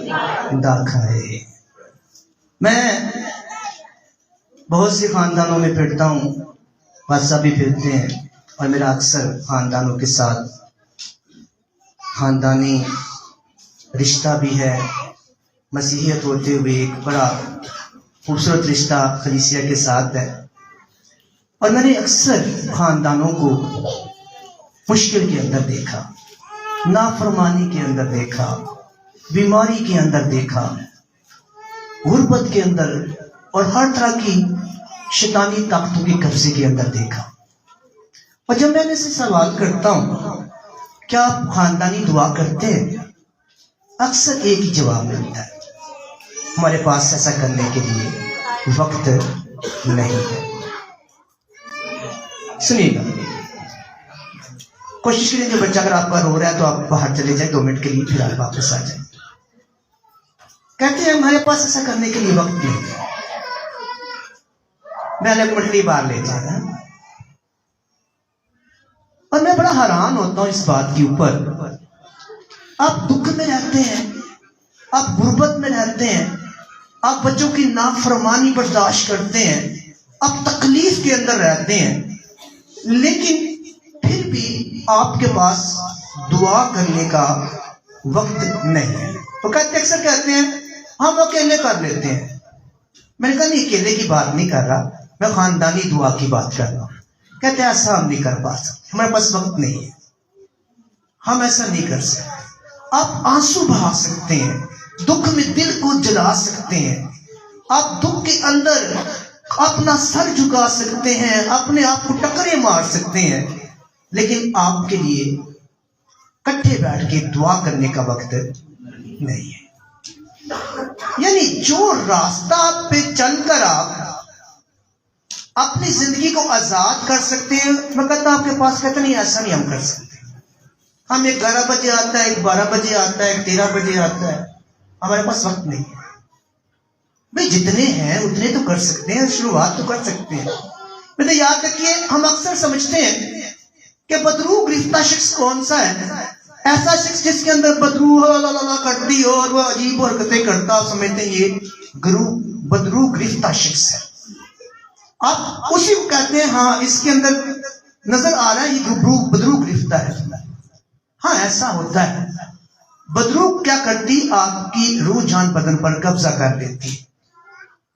کھائے. میں بہت سے خاندانوں میں پھرتا ہوں، بادشاہ بھی پھرتے ہیں، اور میرا اکثر خاندانوں کے ساتھ خاندانی رشتہ بھی ہے. مسیحیت ہوتے ہوئے ایک بڑا خوبصورت رشتہ کلیسیا کے ساتھ ہے، اور میں نے اکثر خاندانوں کو مشکل کے اندر دیکھا، نافرمانی کے اندر دیکھا، بیماری کے اندر دیکھا، غربت کے اندر اور ہر طرح کی شیطانی طاقتوں کے قبضے کے اندر دیکھا. اور جب میں سے سوال کرتا ہوں کیا آپ خاندانی دعا کرتے ہیں، اکثر ایک ہی جواب ملتا ہے: ہمارے پاس ایسا کرنے کے لیے وقت نہیں ہے. سنیے گا، کوشش کریں کہ بچہ اگر آپ کا رو رہا ہے تو آپ باہر چلے جائیں 2 منٹ کے لیے، پھر آپ واپس آ جائیں. کہتے ہیں ہمارے پاس ایسا کرنے کے لیے وقت نہیں ہے. میں نے منڈلی باہر لے جانا، اور میں بڑا حیران ہوتا ہوں اس بات کے اوپر. آپ دکھ میں رہتے ہیں، آپ غربت میں رہتے ہیں، آپ بچوں کی نافرمانی برداشت کرتے ہیں، آپ تکلیف کے اندر رہتے ہیں، لیکن پھر بھی آپ کے پاس دعا کرنے کا وقت نہیں ہے. وہ اکثر کہتے ہیں ہم اکیلے کر لیتے ہیں. میں نے کہا نہیں، اکیلے کی بات نہیں کر رہا، میں خاندانی دعا کی بات کر رہا ہوں. کہتے ہیں ایسا ہم نہیں کر پا سکتے، ہمارے پاس وقت نہیں ہے، ہم ایسا نہیں کر سکتے. آپ آنسو بہا سکتے ہیں، دکھ میں دل کو جلا سکتے ہیں، آپ دکھ کے اندر اپنا سر جھکا سکتے ہیں، اپنے آپ کو ٹکرے مار سکتے ہیں، لیکن آپ کے لیے کٹھے بیٹھ کے دعا کرنے کا وقت نہیں ہے. یعنی جو راستہ آپ پہ چل کر آپ اپنی زندگی کو آزاد کر سکتے ہیں، میں کہتا آپ کے پاس کہتا نہیں، ایسا نہیں ہم کر سکتے. ہم 11 بجے آتا ہے، 12 بجے آتا ہے، 13 بجے آتا ہے، ہمارے پاس وقت نہیں ہے. بھئی جتنے ہیں اتنے تو کر سکتے ہیں، شروعات تو کر سکتے ہیں. میں یاد رکھیے، ہم اکثر سمجھتے ہیں کہ بدرو گرفتہ شخص کون سا ہے؟ ایسا شخص جس کے اندر بدرو کرتی ہو اور وہ عجیب حرکتیں کرتا ہو، سمجھتے ہیں یہ بدرو گرفتہ شخص ہے. آپ اسی کو کہتے ہیں ہاں اس کے اندر نظر آ رہا ہے یہ بدرو گرفتہ ہے. ہاں ایسا ہوتا ہے. بدرو کیا کرتی؟ آپ کی روح جان بدن پر قبضہ کر لیتی.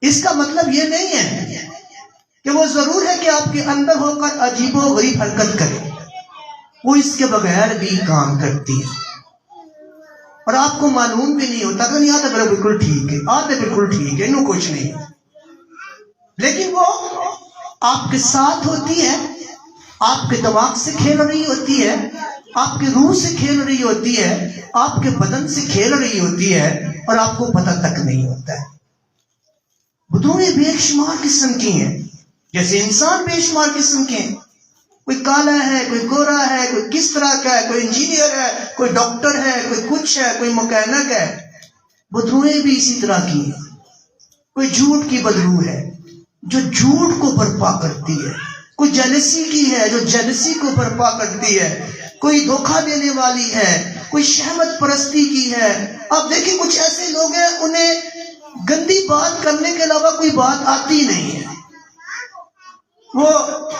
اس کا مطلب یہ نہیں ہے کہ وہ ضرور ہے کہ آپ کے اندر ہو کر عجیب و غریب حرکت کرے، وہ اس کے بغیر بھی کام کرتی ہے، اور آپ کو معلوم بھی نہیں ہوتا کہ نہیں آتا بالکل ٹھیک ہے، آتے بالکل ٹھیک ہے، انہوں کچھ نہیں. لیکن وہ آپ کے ساتھ ہوتی ہے، آپ کے دماغ سے کھیل رہی ہوتی ہے، آپ کے روح سے کھیل رہی ہوتی ہے، آپ کے بدن سے کھیل رہی ہوتی ہے، اور آپ کو پتہ تک نہیں ہوتا ہے. بدروہیں بے شمار قسم کی ہیں، جیسے انسان بے شمار قسم کے ہیں. کوئی کالا ہے، کوئی گورا ہے، کوئی کس طرح کا ہے، کوئی انجینئر ہے، کوئی ڈاکٹر ہے، کوئی کچھ ہے، کوئی مکینک ہے. بدروہیں بھی اسی طرح کی ہیں. کوئی جھوٹ کی بدرو ہے جو جھوٹ کو برپا کرتی ہے، کوئی جیلسی کی ہے جو جیلسی کو برپا کرتی ہے، کوئی دھوکہ دینے والی ہے، کوئی شہوت پرستی کی ہے. آپ دیکھیں کچھ ایسے لوگ ہیں انہیں گندی بات کرنے کے علاوہ کوئی بات آتی نہیں ہے. وہ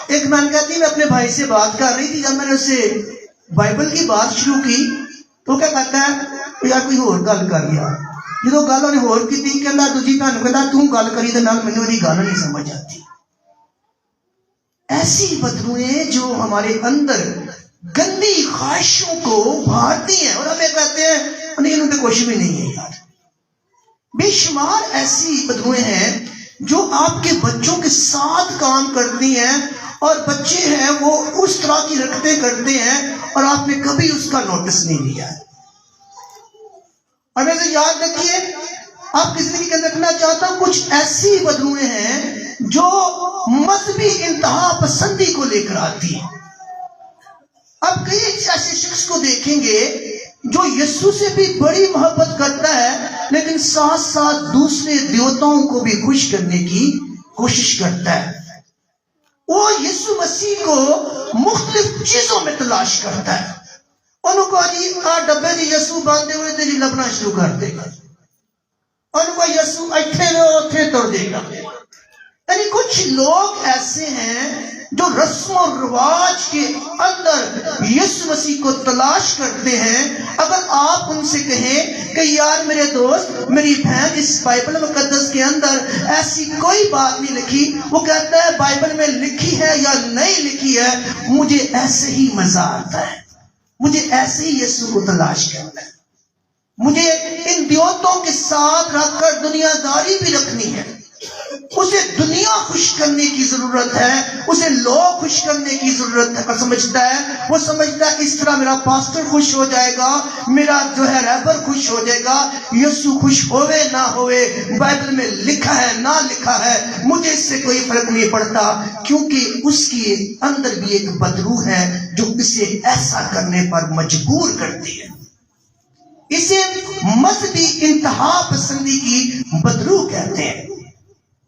ایک میں کہتی میں اپنے بھائی سے بات کر رہی تھی، جب میں نے اس سے بائبل کی بات شروع کی تو کیا کہتا ہے یار کوئی اور گل کر یار. جدو گل انہیں اور کی تھی کہنا دوجی بہن کہتا تم گل کری تو نال مینوں دی گل نہیں سمجھ آتی. ایسی بدرویں جو ہمارے اندر گندی خواہشوں کو بھارتی ہیں اور ہمیں کہتے ہیں نہیں انہوں نے کچھ بھی نہیں ہے یار. بے شمار ایسی بدرویں ہیں جو آپ کے بچوں کے ساتھ کام کرتی ہیں، اور بچے ہیں وہ اس طرح کی حرکتیں کرتے ہیں اور آپ نے کبھی اس کا نوٹس نہیں لیا ہے. اور ویسے یاد رکھیے، آپ کی زندگی کے اندر رکھنا چاہتا ہوں کچھ ایسی بدرویں ہیں جو مذہبی انتہا پسندی کو لے کر آتی ہیں. آپ کئی ایسے شخص کو دیکھیں گے جو یسوع سے بھی بڑی محبت کرتا ہے، لیکن ساتھ ساتھ دوسرے دیوتاؤں کو بھی خوش کرنے کی کوشش کرتا ہے. وہ یسوع مسیح کو مختلف چیزوں میں تلاش کرتا ہے. انہوں کو جی ڈبے جی یسوع باندھے ہوئے تھے جی لبنا شروع کر دے گا. اور وہ یسوع ایتھے رہو اتھے توڑ دے گا. یعنی کچھ لوگ ایسے ہیں جو رسم و رواج کے اندر یسوع مسیح کو تلاش کرتے ہیں. اگر آپ ان سے کہیں کہ یار میرے دوست میری بہن اس بائبل مقدس کے اندر ایسی کوئی بات نہیں لکھی، وہ کہتا ہے بائبل میں لکھی ہے یا نہیں لکھی ہے، مجھے ایسے ہی مزہ آتا ہے، مجھے ایسے ہی یسوع کو تلاش کرنا ہے، مجھے ان دیوتوں کے ساتھ رکھ کر دنیا داری بھی رکھنی ہے. اسے دنیا خوش کرنے کی ضرورت ہے، اسے لوگ خوش کرنے کی ضرورت ہے. سمجھتا ہے، وہ سمجھتا ہے اس طرح میرا پاسٹر خوش ہو جائے گا، میرا جو ہے رہبر خوش ہو جائے گا. یسوع خوش ہوئے نہ ہوئے، بائبل میں لکھا ہے نہ لکھا ہے، مجھے اس سے کوئی فرق نہیں پڑتا، کیونکہ اس کے اندر بھی ایک بدروح ہے جو اسے ایسا کرنے پر مجبور کرتی ہے. اسے مذہبی انتہا پسندی کی بدروح کہتے ہیں.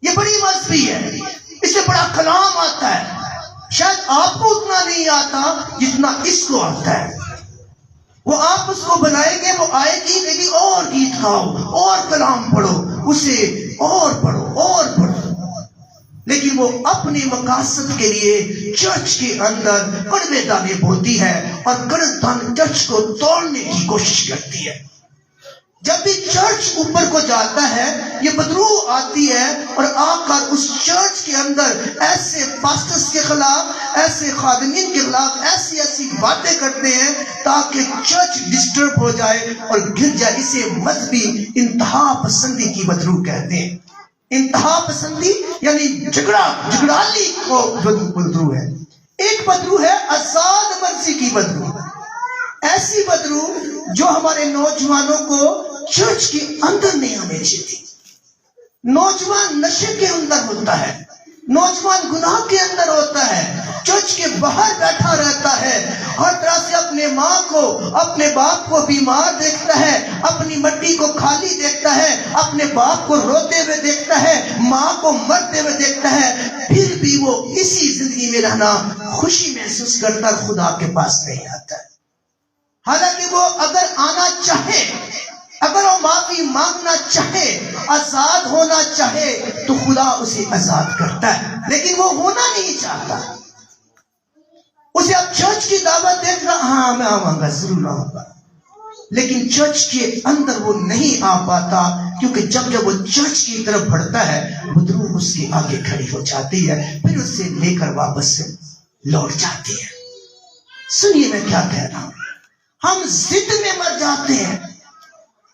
یہ بڑی مذہبی ہے، اس سے بڑا کلام آتا ہے، شاید آپ کو اتنا نہیں آتا جتنا اس کو آتا ہے. وہ آپ اس کو بنائیں گے، وہ آئے گی لیکن اور گیت گاؤ اور کلام پڑھو، اسے اور پڑھو اور پڑھو. لیکن وہ اپنے مقاصد کے لیے چرچ کے اندر کڑوے دانے بولتی ہے اور کڑوے دان چرچ کو توڑنے کی کوشش کرتی ہے. جب بھی چرچ اوپر کو جاتا ہے یہ بدروح آتی ہے اور آ کر اس چرچ کے اندر ایسے پاسٹرز کے خلاف، ایسے خادمین کے خلاف ایسی باتیں کرتے ہیں تاکہ چرچ ڈسٹرب ہو جائے اور گر جائے. اسے مذہبی انتہا پسندی کی بدروح کہتے ہیں. انتہا پسندی یعنی جھگڑالی کو بدروح ہے. ایک بدروح ہے آزاد مرضی کی بدروح، ایسی بدروح جو ہمارے نوجوانوں کو چرچ کے اندر نہیں آنے چاہیے. نوجوان نشے کے اندر ہوتا ہے، نوجوان گناہ کے اندر ہوتا ہے، چرچ کے باہر بیٹھا رہتا ہے، ہر طرح سے اپنے ماں کو اپنے باپ کو بیمار دیکھتا ہے، اپنی مٹی کو خالی دیکھتا ہے، اپنے باپ کو روتے ہوئے دیکھتا ہے، ماں کو مرتے ہوئے دیکھتا ہے، پھر بھی وہ اسی زندگی میں رہنا خوشی محسوس کرتا خدا کے پاس نہیں آتا ہے. حالانکہ وہ اگر آنا چاہے، اگر وہ معافی مانگنا چاہے، آزاد ہونا چاہے تو خدا اسے آزاد کرتا ہے، لیکن وہ ہونا نہیں چاہتا. اسے اب چرچ کی دعوت دیکھ رہا، ہاں میں آؤں گا، ضرور آؤں گا، لیکن چرچ کے اندر وہ نہیں آ پاتا، کیونکہ جب وہ چرچ کی طرف بڑھتا ہے بدروح اس کے آگے کھڑی ہو جاتی ہے، پھر اسے لے کر واپس لوٹ جاتی ہے. سنیے میں کیا کہہ رہا ہوں. ہم ضد میں مر جاتے ہیں،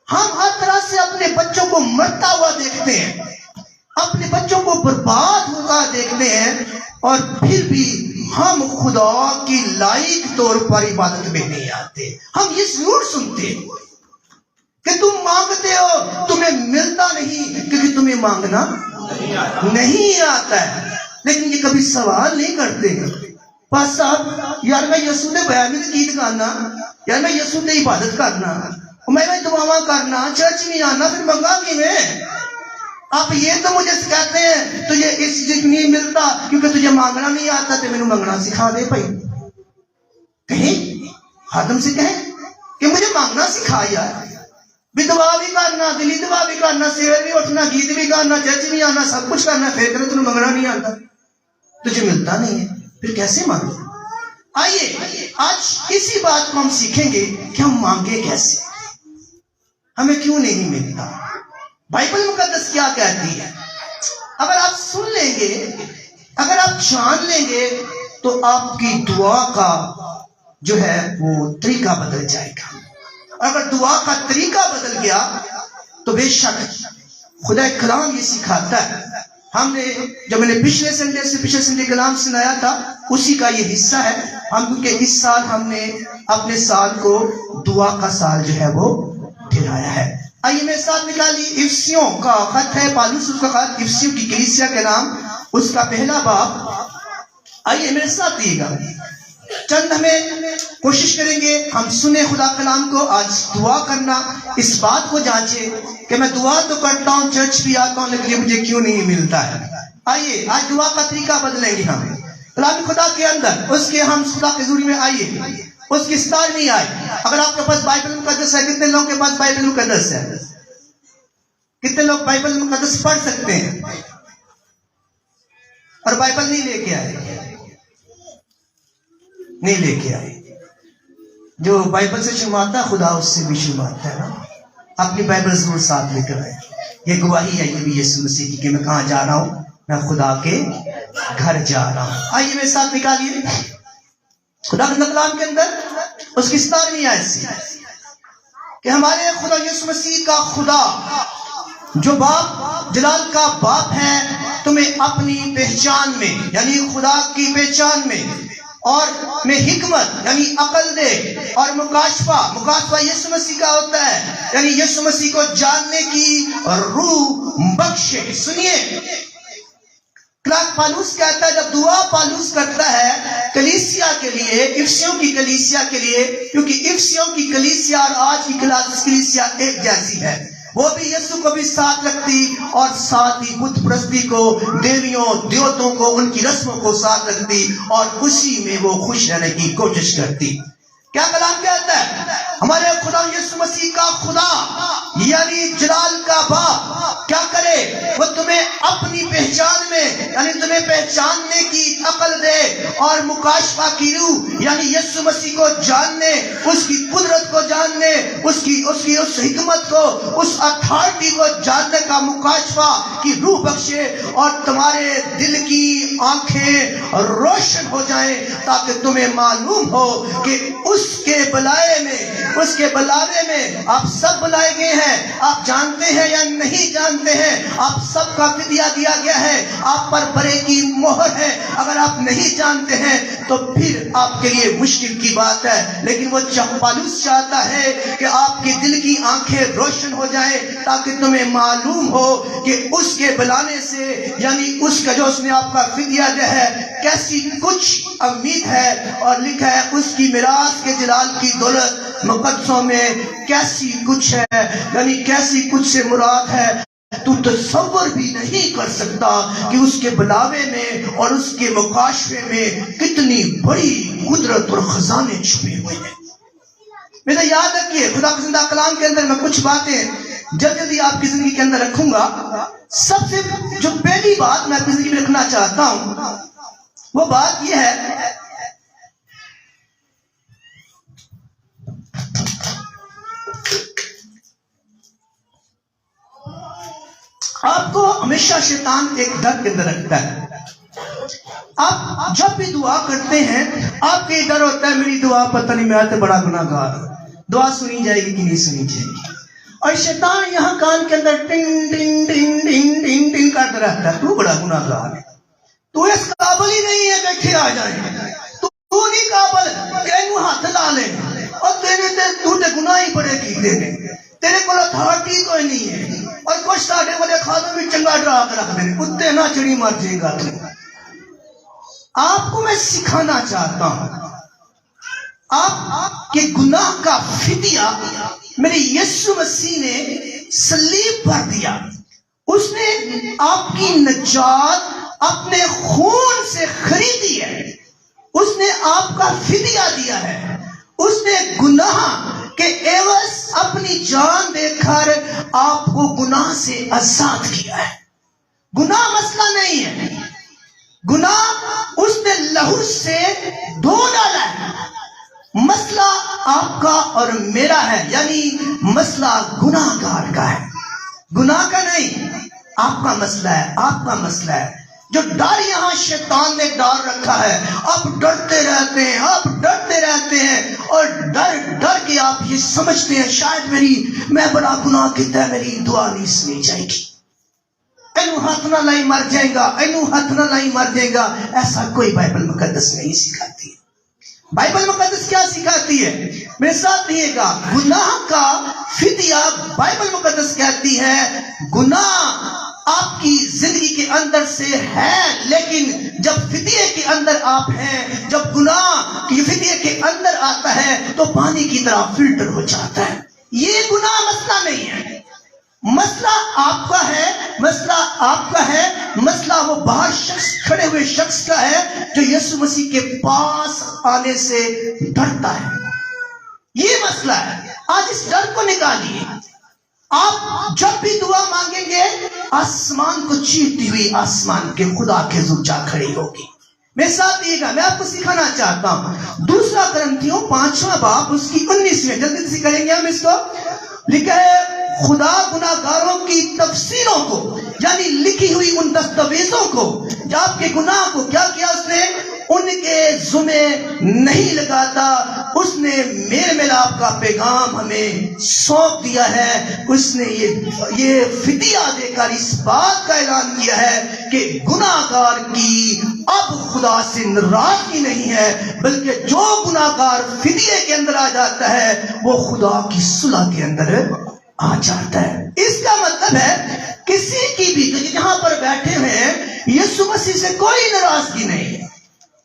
ہم ہر طرح سے اپنے بچوں کو مرتا ہوا دیکھتے ہیں، اپنے بچوں کو برباد ہوتا دیکھتے ہیں، اور پھر بھی ہم خدا کی لائق طور پر عبادت میں نہیں آتے. ہم یہ ضرور سنتے ہیں کہ تم مانگتے ہو، تمہیں ملتا نہیں کیونکہ تمہیں مانگنا نہیں آتا ہے. لیکن یہ کبھی سوال نہیں کرتے پاس صاحب یار میں یسوع نے بیان میں گیت گانا، یار میں یسوع نے عبادت کرنا، میں دعا کرنا، چرچ نہیں آنا، پھر منگا کیویں؟ آپ یہ تو مجھے کہتے ہیں تجھے اس چیز نہیں ملتا کیونکہ تجھے مانگنا نہیں آتا، تو میرے مانگنا سکھا دے بھائی. کہیں خادم سے کہیں کہ مجھے مانگنا سکھا یار، بھی دعا بھی کرنا، دلی دعا بھی کرنا، سیر بھی اٹھنا، گیت بھی گانا، چرچ بھی آنا، سب کچھ کرنا، پھر تجھے منگنا نہیں آتا، تجھے ملتا نہیں ہے، پھر کیسے مانگے؟ آئیے آج اسی بات کو ہم سیکھیں گے کہ ہم مانگے کیسے، ہمیں کیوں نہیں ملتا. بائبل مقدس کیا کہتی ہے؟ اگر آپ سن لیں گے، اگر آپ جان لیں گے تو آپ کی دعا کا جو ہے وہ طریقہ بدل جائے گا. اگر دعا کا طریقہ بدل گیا تو بے شک خدا کلام یہ سکھاتا ہے. ہم نے جب میں نے پچھلے سنڈے کلام سنایا تھا اسی کا یہ حصہ ہے. ہم کیونکہ اس سال ہم نے اپنے سال کو دعا کا سال جو ہے وہ ٹھہرایا ہے. آئیے میرے ساتھ نکالی افسیوں کا خط ہے، پالوس کا خط افسیوں کی کلیسیا کے نام، اس کا پہلا باب. آئیے میرے ساتھ دیے گا، چند ہمیں کوشش کریں گے ہم سنیں خدا کلام کو. آج دعا کرنا، اس بات کو جانچے کہ میں دعا تو کرتا ہوں، چرچ بھی آتا ہوں، لیکن مجھے کیوں نہیں ملتا ہے. آئیے آج دعا کا طریقہ بدلیں گے ہم کلام خدا کے اندر، اس کے ہم خدا کے حضور میں آئیے، اس کی ستار نہیں آئے. اگر آپ کے پاس بائبل مقدس ہے، کتنے لوگوں کے پاس بائبل مقدس ہے؟ کتنے لوگ بائبل مقدس پڑھ سکتے ہیں اور بائبل نہیں لے کے آئے؟ نہیں لے کے آئے. جو بائبل سے شرماتا ہے خدا اس سے بھی شرماتا ہے نا. اپنی بائبل ضرور ساتھ لے کر آئے. یہ گواہی ہے یہ بھی یسوع مسیح کی کہ میں کہاں جا رہا ہوں؟ میں خدا کے گھر جا رہا ہوں. آئیے میرے ساتھ نکالیے خدا کے کلام کے اندر اس کی 17ویں آیت سے کہ ہمارے خدا یسوع مسیح کا خدا جو باپ جلال کا باپ ہے تمہیں اپنی پہچان میں یعنی خدا کی پہچان میں اور میں حکمت یعنی عقل دے اور مکاشفہ یسوع مسیح کا ہوتا ہے یعنی یسوع مسیح کو جاننے کی روح بخشے. سنیے پالوس کہتا ہے جب دعا پالوس کرتا ہے کلیسیا کے لیے افسیوں کی کلیسیا کے لیے کیونکہ افسیوں کی کلیسیا اور آج کی کلیسیا ایک جیسی ہے وہ بھی یسوع کو بھی ساتھ رکھتی اور ساتھ ہی بت پرستی کو دیویوں دیوتوں کو ان کی رسموں کو ساتھ رکھتی اور اسی میں وہ خوش رہنے کی کوشش کرتی. کیا کلام کہتا ہے؟ ہمارے خدا یسوع مسیح کا خدا یعنی جلال کا باپ کیا کرے؟ وہ تمہیں اپنی پہچان میں یعنی تمہیں پہچاننے کی عقل دے اور مکاشفہ کی روح یعنی یسوع مسیح کو جاننے اس کی قدرت کو جاننے اس حکمت کو اس اتھارٹی کو جاننے کا مکاشفہ کی روح بخشے اور تمہارے دل کی آنکھیں روشن ہو جائیں تاکہ تمہیں معلوم ہو کہ اس کے بلائے میں آپ سب بلائے گئے ہیں. آپ جانتے ہیں یا نہیں جانتے ہیں؟ آپ سب کا فدیہ دیا گیا ہے. آپ پر برے کی مہر ہے. اگر آپ نہیں جانتے ہیں تو پھر آپ کے لیے مشکل کی بات ہے. لیکن وہ پالوس چاہتا ہے کہ آپ کے دل کی آنکھیں روشن ہو جائیں تاکہ تمہیں معلوم ہو کہ اس کے بلانے سے یعنی اس کا جو اس نے آپ کا فدیہ دیا ہے کیسی کچھ امید ہے اور لکھا ہے اس کی میراث کے جلال کی دولت مقدسوں میں کیسی کچھ ہے یعنی کیسی کچھ سے مراد ہے تو تصور بھی نہیں کر سکتا کہ اس کے بلاوے میں اور اس کے مکاشفے میں کتنی بڑی قدرت اور خزانے چھپے ہوئے ہیں. میرا یاد رکھیے خدا کے زندہ کلام کے اندر میں کچھ باتیں جلدی آپ کی زندگی کے اندر رکھوں گا. سب سے جو پہلی بات میں اپنی زندگی میں رکھنا چاہتا ہوں وہ بات یہ ہے آپ کو ہمیشہ شیطان ایک ڈر کے اندر رکھتا ہے. آپ جب بھی دعا کرتے ہیں آپ کے ڈر ہوتا ہے میری دعا پتہ نہیں میں تو بڑا گناہ گار ہوں, دعا سنی جائے گی کہ نہیں سنی جائے گی. اور شیطان یہاں کان کے اندر ٹنگ ٹنگ ٹنگ ٹنگ ٹنگ ٹنگ کرتا رہتا ہے تو بڑا گناہ گار ہے, تو اس قابل ہی نہیں ہے بیٹھے آ جائیں, تو نہیں قابل کہ انہوں ہاتھ لا لیں اور تو گناہ ہی پڑے کی تیرے کو اتھارٹی کوئی نہیں ہے اور کچھ ساڑھے والے کھادوں میں چنگا ڈرا کر رکھ دیں کتے نہ چڑی مر جائے گا. آپ کو میں سکھانا چاہتا ہوں آپ کے گناہ کا فدیہ میرے یسوع مسیح نے صلیب پر دیا. اس نے آپ کی نجات اپنے خون سے خریدی ہے. اس نے آپ کا فدیہ دیا ہے. اس نے گناہ کے عوض اپنی جان دے کر آپ کو گناہ سے آزاد کیا ہے. گناہ مسئلہ نہیں ہے, گناہ اس نے لہو سے دھو ڈالا ہے. مسئلہ آپ کا اور میرا ہے یعنی مسئلہ گناہ گار کا ہے, گناہ کا نہیں. آپ کا مسئلہ ہے, آپ کا مسئلہ ہے. جو ڈر یہاں شیطان نے ڈال رکھا ہے آپ ڈرتے رہتے ہیں, آپ ڈرتے رہتے ہیں اور ڈر کے آپ یہ سمجھتے ہیں شاید میں بڑا گناہ کیتا ہے میری دعا نہیں سنی جائے گی, اینو ہاتھ نہ لائی مر جائے گا, اینو ہاتھ نہ لائی مر جائے گا. ایسا کوئی بائبل مقدس نہیں سکھاتی ہے. بائبل مقدس کیا سکھاتی ہے؟ میرے ساتھ رہیے گا. گناہ کا فدیہ بائبل مقدس کہتی ہے گناہ آپ کی زندگی کے اندر سے ہے, لیکن جب فدیے کے اندر آپ ہیں, جب گناہ کی فدیے کے اندر آتا ہے تو پانی کی طرح فلٹر ہو جاتا ہے. یہ گناہ مسئلہ نہیں ہے, مسئلہ آپ کا ہے, مسئلہ آپ کا ہے, مسئلہ وہ باہر شخص کھڑے ہوئے شخص کا ہے جو یسوع مسیح کے پاس آنے سے ڈرتا ہے. یہ مسئلہ ہے. آج اس ڈر کو نکالیے, آپ جب بھی دعا مانگیں گے آسمان کو چیرتی ہوئی آسمان کے خدا کے حضور جا کھڑی ہوگی. میرے ساتھ دیے گا، میں آپ کو سکھانا چاہتا ہوں 2 کرنتھیوں 5واں باب اس کی 19 جلدی سے کریں گے ہم اس کو. لکھا ہے خدا گناہگاروں کی تفسیروں کو، یعنی لکھی ہوئی ان دستاویزوں کو، جو آپ کے گناہ کو کیا کیا اس نے ان کے ذمے نہیں لگاتا. اس نے میل ملاپ کا پیغام ہمیں سونپ دیا ہے. اس نے یہ فدیہ دے کر اس بات کا اعلان کیا ہے کہ گناہگار کی اب خدا سے ناراضگی نہیں ہے، بلکہ جو گناہگار فدیے کے اندر آ جاتا ہے وہ خدا کی صلح کے اندر آ جاتا ہے. اس کا مطلب ہے کسی کی بھی جو یہاں پر بیٹھے ہوئے ہیں یسوع مسیح سے کوئی ناراضگی نہیں ہے.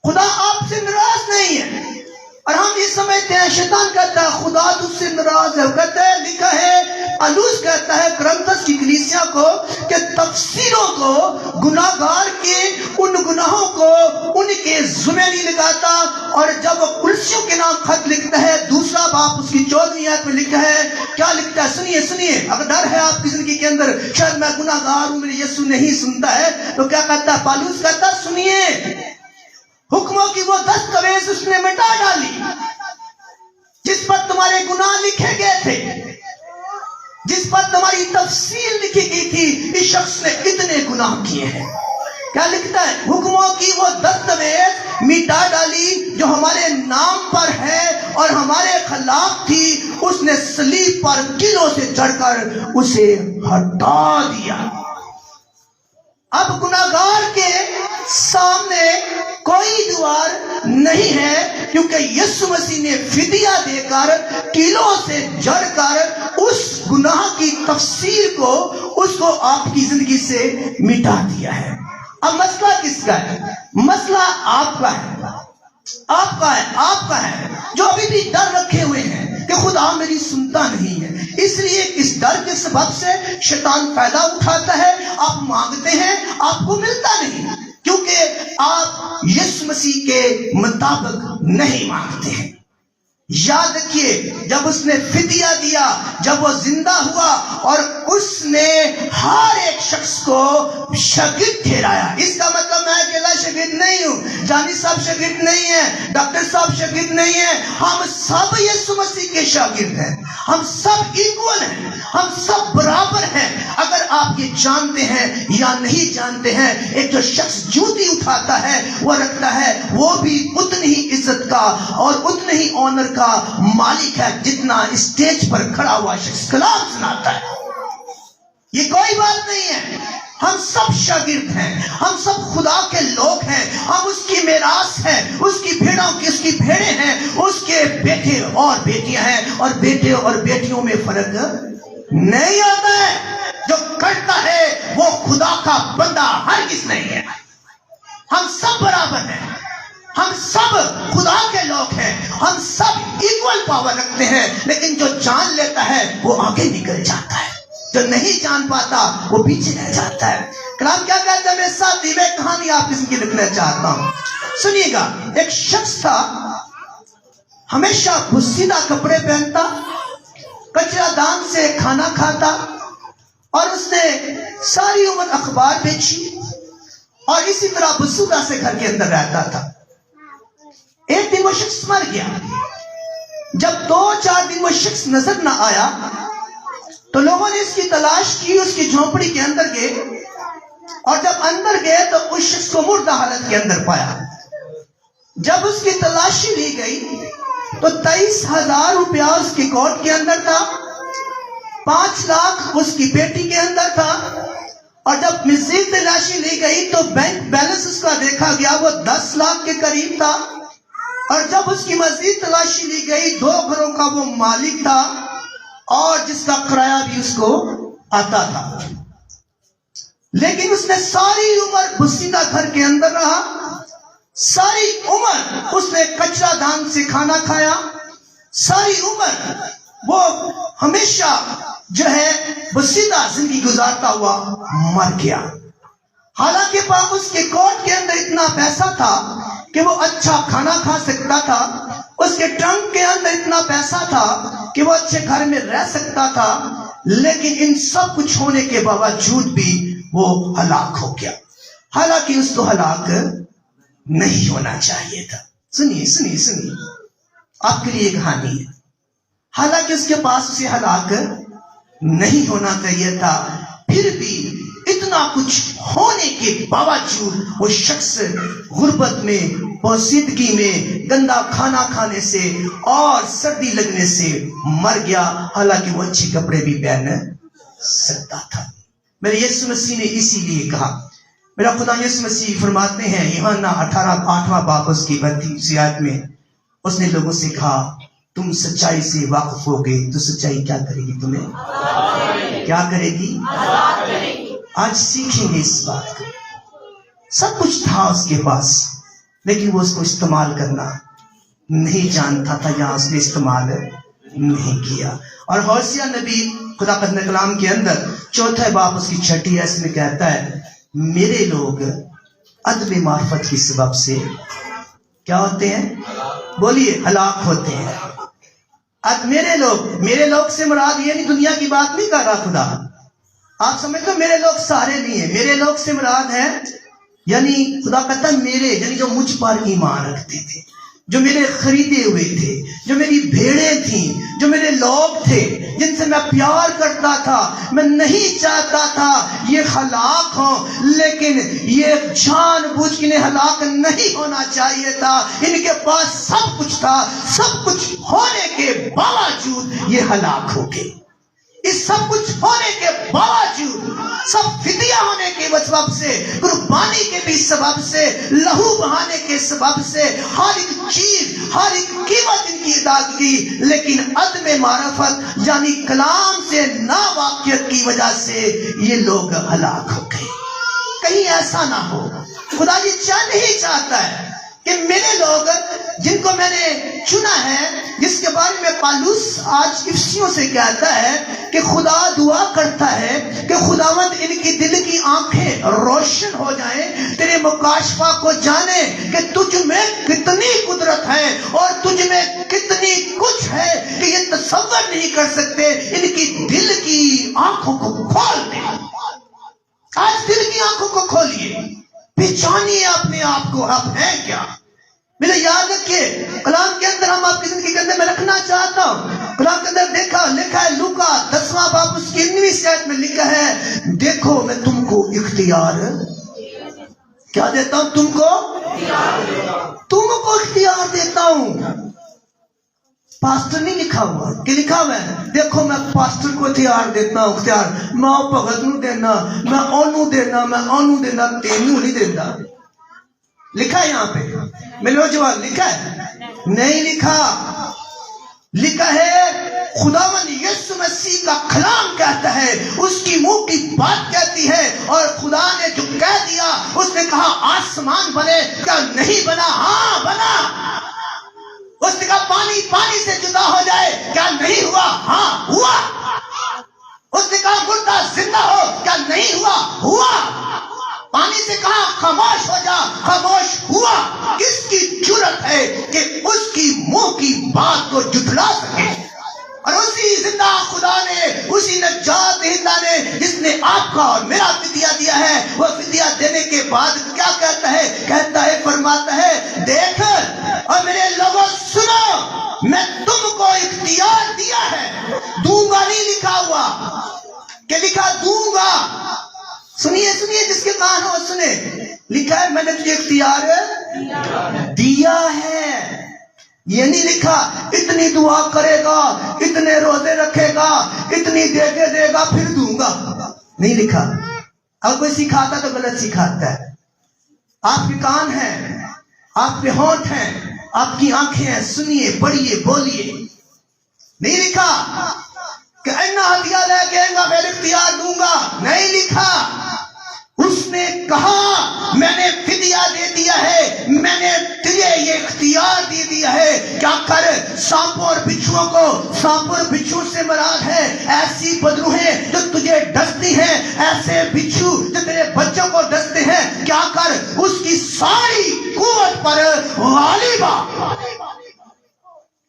خدا آپ سے ناراض نہیں ہے. اور ہم یہ سمجھتے ہیں شیطان کہتا ہے خدا تجھ سے ناراض ہے. وہ کہتا ہے، لکھا ہے پالوس کہتا ہے کرنتھس کی کلیسیا کو کہ تفسیروں کو، گناہگار کے ان گناہوں کو ان کے ذمہ نہیں لگاتا. اور جب وہ کلسیوں کے نام خط لکھتا ہے 2 باب اس کی 14ویں آیت میں لکھا ہے، کیا لکھتا ہے؟ سنیے اگر ڈر ہے آپ کی زندگی کے اندر شاید میں گناہگار ہوں، میرے یسوع نہیں سنتا ہے، تو کیا کہتا ہے پالوس؟ کہتا ہے سنیے حکموں کی وہ دستاویز اس نے مٹا ڈالی جس پر تمہارے گناہ لکھے گئے تھے، جس پر تمہاری تفصیل لکھی گئی تھی. اس شخص نے اتنے گناہ کیے ہیں. کیا لکھتا ہے؟ حکموں کی وہ دستاویز مٹا ڈالی جو ہمارے نام پر ہے اور ہمارے خلاف تھی. اس نے صلیب پر کلوں سے چڑھ کر اسے ہٹا دیا. اب گناہگار کے سامنے کوئی دیوار نہیں ہے، کیونکہ یسوع مسیح نے فدیہ دے کر کیلوں سے جڑ کر اس گناہ کی تفسیر کو، اس کو آپ کی زندگی سے مٹا دیا ہے. اب مسئلہ کس کا ہے؟ مسئلہ آپ کا ہے، آپ کا ہے جو ابھی بھی ڈر رکھے ہوئے ہیں کہ خدا میری سنتا نہیں ہے. اس لیے اس ڈر کے سبب سے شیطان فائدہ اٹھاتا ہے. آپ مانگتے ہیں، آپ کو ملتا نہیں، کیونکہ آپ یسوع مسیح کے مطابق نہیں مانگتے ہیں. یاد رکھیے جب اس نے فدیہ دیا، جب وہ زندہ ہوا اور اس نے ہر ایک شخص کو شاگرد ٹھہرایا. اس کا مطلب میں اکیلا شاگرد نہیں ہوں، جانی صاحب شاگرد نہیں ہے، ڈاکٹر صاحب شاگرد نہیں ہے. ہم سب یسوع مسیح کے شاگرد ہیں. ہم سب ایکول ہیں، ہم سب برابر ہیں. اگر آپ یہ جانتے ہیں یا نہیں جانتے ہیں، ایک جو شخص جوتی اٹھاتا ہے وہ رکھتا ہے، وہ بھی اتنی ہی عزت کا اور اتنے ہی آنر کا مالک ہے جتنا اسٹیج پر کھڑا ہوا شخص کلام سناتا ہے. یہ کوئی بات نہیں ہے. ہم سب شاگرد ہیں، ہم سب خدا کے لوگ ہیں، ہم اس کی میراث ہیں، اس کی بھیڑوں کی، اس کی بھیڑیں ہیں، اس کے بیٹے اور بیٹیاں ہیں. اور بیٹے اور بیٹیوں میں فرق نہیں آتا ہے. جو کرتا ہے وہ خدا کا بندہ ہرگز نہیں ہے. ہم سب برابر ہیں، ہم سب خدا کے لوگ ہیں، ہم سب ایکول پاور رکھتے ہیں. لیکن جو جان لیتا ہے وہ آگے نکل جاتا ہے، جو نہیں جان پاتا وہ پیچھے رہ جاتا ہے. کلام کیا کہتا ہے؟ میرے ساتھ میں کہانی آپ کسی کی لکھنا چاہتا ہوں. سنیے گا. ایک شخص تھا، ہمیشہ پوشیدہ کپڑے پہنتا، کچرا دان سے کھانا کھاتا، اور اس نے ساری عمر اخبار بیچی اور اسی طرح بسودہ سے گھر کے اندر رہتا تھا. ایک دن وہ شخص مر گیا. جب 2-4 دن وہ شخص نظر نہ آیا تو لوگوں نے اس کی تلاش کی، اس کی جھونپڑی کے اندر گئے، اور جب اندر گئے تو اس شخص کو مردہ حالت کے اندر پایا. جب اس کی تلاشی لی گئی تو 23,000 روپیہ اس کی کوٹ کے اندر تھا، 5 لاکھ اس کی بیٹی کے اندر تھا. اور جب مزید تلاشی لی گئی تو بینک بیلنس اس کا دیکھا گیا، وہ 10 لاکھ کے قریب تھا. اور جب اس کی مزید تلاشی لی گئی 2 گھروں کا وہ مالک تھا، اور جس کا کرایہ بھی اس کو آتا تھا. لیکن اس نے ساری عمر بسیدہ گھر کے اندر رہا، ساری عمر اس نے کچرا دان سے کھانا کھایا، ساری عمر وہ ہمیشہ جو ہے بسیدہ زندگی گزارتا ہوا مر گیا. حالانکہ اس کے کوٹ کے اندر اتنا پیسہ تھا کہ وہ اچھا کھانا کھا سکتا تھا، اس کے ٹرنک کے اندر اتنا پیسہ تھا کہ وہ اچھے گھر میں رہ سکتا تھا. لیکن ان سب کچھ ہونے کے باوجود بھی وہ ہلاک ہو گیا، حالانکہ اس کو ہلاک نہیں ہونا چاہیے تھا۔ سنیے سنیے سنیے، آپ کے لیے یہ کہانی ہے، حالانکہ اس کے پاس اسے ہلاک نہیں ہونا چاہیے تھا، پھر بھی اتنا کچھ ہونے کے باوجود وہ شخص غربت میں، پوسیدگی میں، گندا کھانا کھانے سے اور سردی لگنے سے مر گیا، حالانکہ وہ اچھے کپڑے بھی پہن سکتا تھا۔ میرے یسوع مسیح نے اسی لیے کہا، میرا خدا یسوع مسیح فرماتے ہیں یوحنا 8واں باب اس کی 32 آیت میں، اس نے لوگوں سے کہا تم سچائی سے واقف ہوگے تو سچائی کیا کرے گی؟ تمہیں کیا کرے گی؟ آج سیکھیں گے اس بات کو۔ سب کچھ تھا اس کے پاس، لیکن وہ اس کو استعمال کرنا نہیں جانتا تھا، یا اس نے استعمال نہیں کیا۔ اور ہوشیہ نبی خدا کا کلام کے اندر 4 باب اس کی 6 آیت میں کہتا ہے میرے لوگ عدم معرفت کی سبب سے کیا ہوتے ہیں؟ بولیے، ہلاک ہوتے ہیں۔ اب میرے لوگ سے مراد یہ نہیں، دنیا کی بات نہیں کر رہا خدا، آپ سمجھتے ہو میرے لوگ سارے نہیں ہیں، میرے لوگ سے مراد ہے یعنی خدا کہتا ہے میرے، یعنی جو مجھ پر ایمان رکھتے تھے، جو میرے خریدے ہوئے تھے، جو میری بھیڑیں تھیں، جو میرے لوگ تھے، جن سے میں پیار کرتا تھا، میں نہیں چاہتا تھا یہ ہلاک ہوں، لیکن یہ جان بوجھ کے ہلاک نہیں ہونا چاہیے تھا۔ ان کے پاس سب کچھ تھا، سب کچھ ہونے کے باوجود یہ ہلاک ہو گئے۔ اس سب کچھ ہونے کے باوجود، سب فدیہ ہونے کے سبب سے، قربانی کے بھی سبب سے، لہو بہانے کے سبب سے، ہر ایک چیز، ہر ایک قیمت ان کی ادا کی، لیکن عدم معرفت یعنی کلام سے ناواقفیت کی وجہ سے یہ لوگ ہلاک ہو گئے۔ کہیں ایسا نہ ہو، خدا یہ نہیں چاہتا ہے کہ میرے لوگ جن کو میں نے چنا ہے، جس کے بارے میں پالوس آج افسیوں سے کہتا ہے کہ خدا دعا کرتا ہے کہ خداوند ان کی دل کی آنکھیں روشن ہو جائیں، تیرے مکاشفہ کو جانے کہ تجھ میں کتنی قدرت ہے اور تجھ میں کتنی کچھ ہے کہ یہ تصور نہیں کر سکتے۔ ان کی دل کی آنکھوں کو کھول دے، آج دل کی آنکھوں کو کھولیے، پہچانیے اپنے آپ کو، آپ ہیں کیا۔ میرے یاد رکھیے کلام کے اندر، ہم آپ کی زندگی کے اندر میں رکھنا چاہتا ہوں، کلام کے اندر لکھا ہے لوکا 10واں باب اس کی 19 آیت میں لکھا ہے دیکھو میں تم کو اختیار کیا دیتا ہوں، تم کو اختیار دیتا ہوں۔ پاسٹر نہیں لکھا ہوا کہ لکھا ہوا ہے دیکھو میں پاسٹر کو اختیار دیتا ہوں، اختیار میں بھگت نو دینا، میں اونو دینا، تینوں نہیں دینا۔ لکھا ہے یہاں پہ ملو جواب، لکھا ہے نہیں لکھا، لکھا ہے خداوند یسوع مسیح کا کلام کہتا ہے، اس کی منہ کی بات کہتی ہے، اور خدا نے جو کہہ دیا، اس نے کہا آسمان بنے، کیا نہیں بنا؟ ہاں بنا۔ اس نے کہا پانی سے جدا ہو جائے، کیا نہیں ہوا؟ ہاں ہوا۔ اس نے کہا مردہ زندہ ہو، کیا نہیں ہوا؟ ہوا۔ پانی سے کہا خاموش ہو جا، خاموش ہوا۔ کس کی جرأت ہے کہ اس کی منہ کی بات کو جھٹلا سکے؟ اور اسی زندہ خدا نے، اسی نجات دہندہ نے جس نے آپ کا اور میرا فدیہ دیا ہے، وہ فدیہ دینے کے بعد کیا کہتا ہے؟ کہتا ہے، فرماتا ہے دیکھ اور میرے لوگوں سنو، میں تم کو اختیار دیا ہے، دوں گا نہیں لکھا ہوا کہ لکھا دوں گا۔ سنیے جس کے کان ہو سنے، لکھا ہے میں نے تجھے اختیار دیا ہے، یہ نہیں لکھا اتنی دعا کرے گا، اتنے روزے رکھے گا، اتنی دے گا پھر دوں گا، نہیں لکھا۔ اگر کوئی سکھاتا تو غلط سکھاتا ہے۔ آپ کے کان ہیں، آپ کے ہونٹ ہیں، آپ کی آنکھیں ہیں، سنیے، پڑھیے، بولیے۔ نہیں لکھا کہ اینا ہدیہ لے کے گا میں اختیار دوں گا، نہیں لکھا۔ اس نے کہا میں نے فدیہ دے دیا ہے، میں نے تجھے یہ اختیار دے دیا ہے، کیا کر سانپوں اور بچھوؤں کو، سانپ اور بچھو سے مراد ہے ایسی بدروہیں جو تجھے ڈستی ہیں، ایسے بچھو جو تیرے بچوں کو ڈستے ہیں، کیا کر اس کی ساری قوت پر غالب آ۔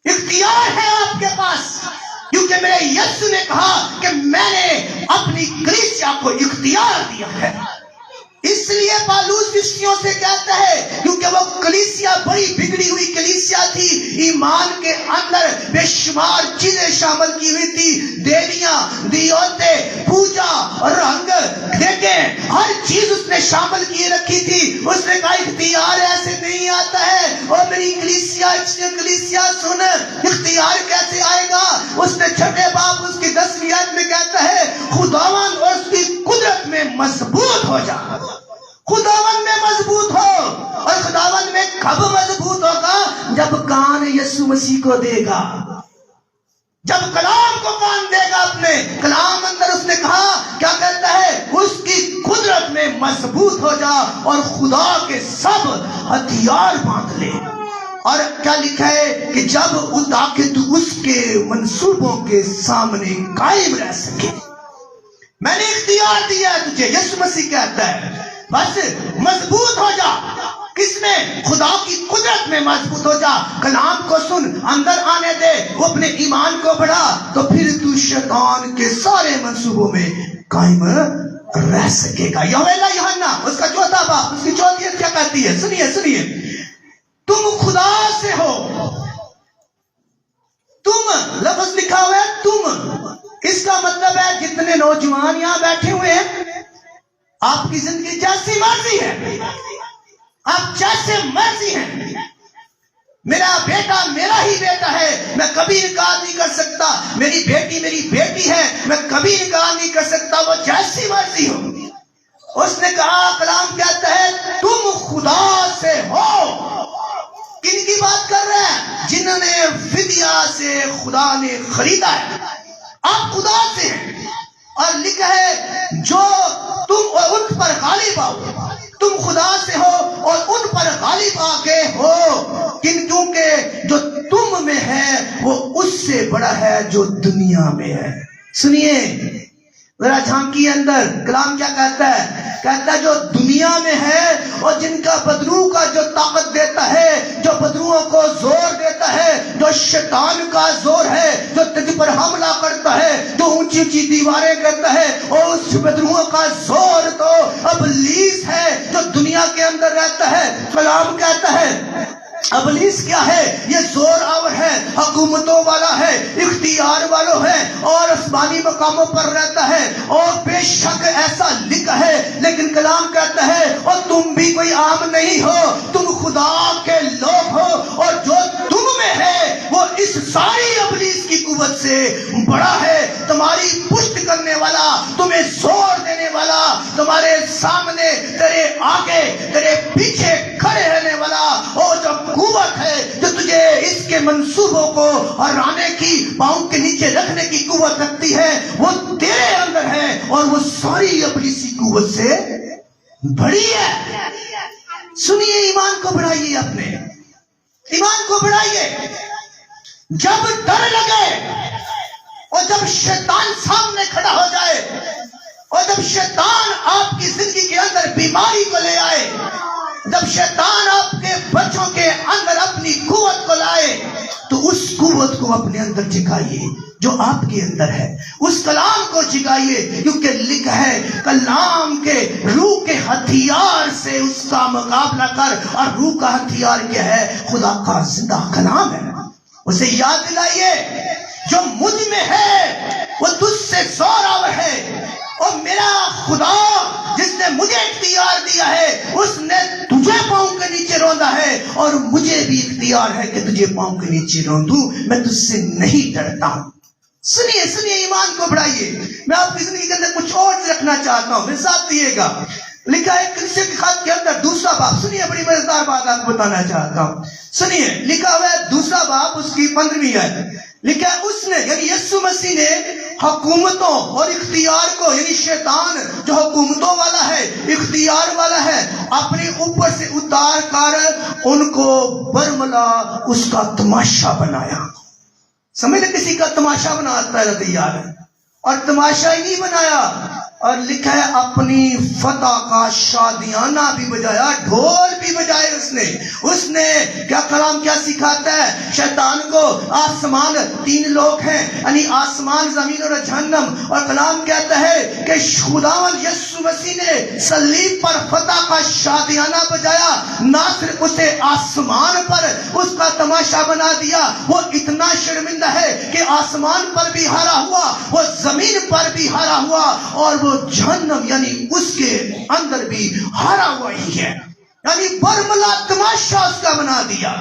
اختیار ہے آپ کے پاس، کیونکہ میرے یسوع نے کہا کہ میں نے اپنی کلیسیا کو اختیار دیا ہے. اس لیے پالوس فسیوں سے کہتا ہے کیونکہ وہ کلیسیا بڑی بگڑی ہوئی کلیسیا تھی. ایمان کے اندر بے شمار چیزیں شامل کی ہوئی تھی. دیویاں، دیوتے، پوجا اور رنگ، دیکھیں ہر چیز اس نے شامل کی رکھی تھی. اس نے کہا اختیار ایسے نہیں آتا ہے. اور میری کلیسیا سن، اختیار کیسے آئے گا؟ اس نے چھٹے باب اس کی 10ویں آیت میں کہتا ہے خداوند اور اس کی قدرت میں مضبوط ہو جا. خداوند میں مضبوط ہو. اور خداوند میں کب مضبوط ہوگا؟ جب کان یسوع مسیح کو دے گا، جب کلام کو کان دے گا. اپنے کلام اندر اس نے کہا کیا کہتا ہے؟ اس کی قدرت میں مضبوط ہو جا اور خدا کے سب ہتھیار باندھ لے. اور کیا لکھا ہے کہ جب تاکہ تو اس کے منصوبوں کے سامنے قائم رہ سکے. میں نے اختیار دیا ہے تجھے، یسوع مسیح کہتا ہے. بس مضبوط ہو جا. کس میں؟ خدا کی قدرت میں مضبوط ہو جا. کلام کو سن، اندر آنے دے، وہ اپنے ایمان کو بڑھا، تو پھر تو شیطان کے سارے منصوبوں میں قائم رہ سکے گا. یوحنا اس کا 4 باب اس کی 4 آیت کیا کہتی ہے؟ سنیے تم خدا سے ہو. تم لفظ لکھا ہوا ہے تم. اس کا مطلب ہے جتنے نوجوان یہاں بیٹھے ہوئے ہیں، آپ کی زندگی جیسی مرضی ہے، آپ جیسے مرضی ہیں. میرا بیٹا میرا ہی بیٹا ہے، میں کبھی انکار نہیں کر سکتا. میری بیٹی ہے، میں کبھی انکار نہیں کر سکتا. وہ جیسی مرضی ہو. اس نے کہا کلام کہتا ہے تم خدا سے ہو. کن کی بات کر رہے ہیں؟ جنہوں نے فدیہ سے خدا نے خریدا ہے. آپ خدا سے ہیں. اور لکھا ہے جو تم اور ان پر غالب آؤ. تم خدا سے ہو اور ان پر غالب آ گئے ہو. کیونکہ جو تم میں ہے وہ اس سے بڑا ہے جو دنیا میں ہے. سنیے ذرا جھانکی اندر کلام کیا کہتا ہے؟ کہتا ہے جو دنیا میں ہے اور جن کا بدرو کا جو طاقت دیتا ہے، جو بدروؤں کو زور دیتا ہے، جو شیطان کا زور ہے، جو تجھ پر حملہ کرتا ہے، جو اونچی اونچی دیواریں کرتا ہے، اور اس بدروؤں کا زور تو ابلیس ہے جو دنیا کے اندر رہتا ہے. کلام کہتا ہے ابلیس کیا ہے؟ یہ زور آور ہے، حکومتوں والا ہے، اختیار والوں ہے، اور آسمانی مقاموں پر رہتا ہے. اور بے شک ایسا لکھا ہے. لیکن کلام کہتا ہے اور تم بھی کوئی عام نہیں ہو، تم خدا کے لوگ ہو، اور جو تم میں ہے وہ اس ساری ابلیس کی قوت سے بڑا ہے. تمہاری پشت کرنے والا، تمہیں زور دینے والا، تمہارے سامنے، تیرے آگے، تیرے پیچھے کھڑے رہنے والا، اور جو قوت ہے جو تجھے اس کے منصوبوں کو ہرانے کی، پاؤں کے نیچے رکھنے کی قوت رکھتی ہے، وہ تیرے اندر ہے. اور وہ ساری ابلیسی قوت سے بڑی ہے. سنیے ایمان کو بڑھائیے، اپنے ایمان کو بڑھائیے. جب ڈر لگے اور جب شیطان سامنے کھڑا ہو جائے، اور جب شیطان آپ کی زندگی کے اندر بیماری کو لے آئے، جب شیطان آپ کے بچوں کے اندر اپنی قوت کو لائے، تو اس قوت کو اپنے اندر جگائیے جو آپ کے اندر ہے. اس کلام کو جگائیے، کیونکہ لکھا ہے کلام کے روح کے ہتھیار سے اس کا مقابلہ کر. اور روح کا ہتھیار کیا ہے؟ خدا کا زندہ کلام ہے. اسے یاد دلائیے جو مجھ میں ہے وہ تجھ سے زور آور ہے. اور میرا خدا جس نے مجھے اختیار دیا ہے اس نے تجھے پاؤں کے نیچے روندا ہے، اور مجھے بھی اختیار ہے کہ تجھے پاؤں کے نیچے روندوں. میں تجھ سے نہیں ڈرتا ہوں. سنیے ایمان کو بڑھائیے. میں آپ کی زندگی کے اندر کچھ اور رکھنا چاہتا ہوں، میرے ساتھ دیئے گا. لکھا ہے کلیسیا کی خط کے اندر 2 باب. سنیے بڑی مزیدار بات آپ کو بتانا چاہتا ہوں. سنیے لکھا ہوا ہے 2 باب اس کی 15ویں آیت. لکھا ہے اس نے یعنی یسوع مسیح نے حکومتوں اور اختیار کو، یعنی شیطان جو حکومتوں والا ہے، اختیار والا ہے، اپنے اوپر سے اتار کر ان کو برملا اس کا تماشا بنایا. سمجھتے کسی کا تماشا بناتا ہے تیار ہے. اور تماشا ہی نہیں بنایا، اور لکھا ہے اپنی فتح کا شادیانہ بھی بجایا، ڈھول بھی بجائے اس نے کیا کلام کیا سکھاتا ہے شیطان کو؟ آسمان تین لوگ ہیں، یعنی آسمان، زمین اور جہنم، اور کلام کہتا ہے کہ خداوند یسوع مسیح نے صلیب پر فتح کا شادیانہ بجایا، نہ صرف اسے آسمان پر اس کا تماشا بنا دیا، وہ اتنا شرمندہ ہے کہ آسمان پر بھی ہارا ہوا، وہ زمین پر بھی ہارا ہوا، اور وہ جہنم یعنی اس کے اندر بھی ہارا ہوا ہی ہے، یعنی برملا تماشا اس کا بنا دیا،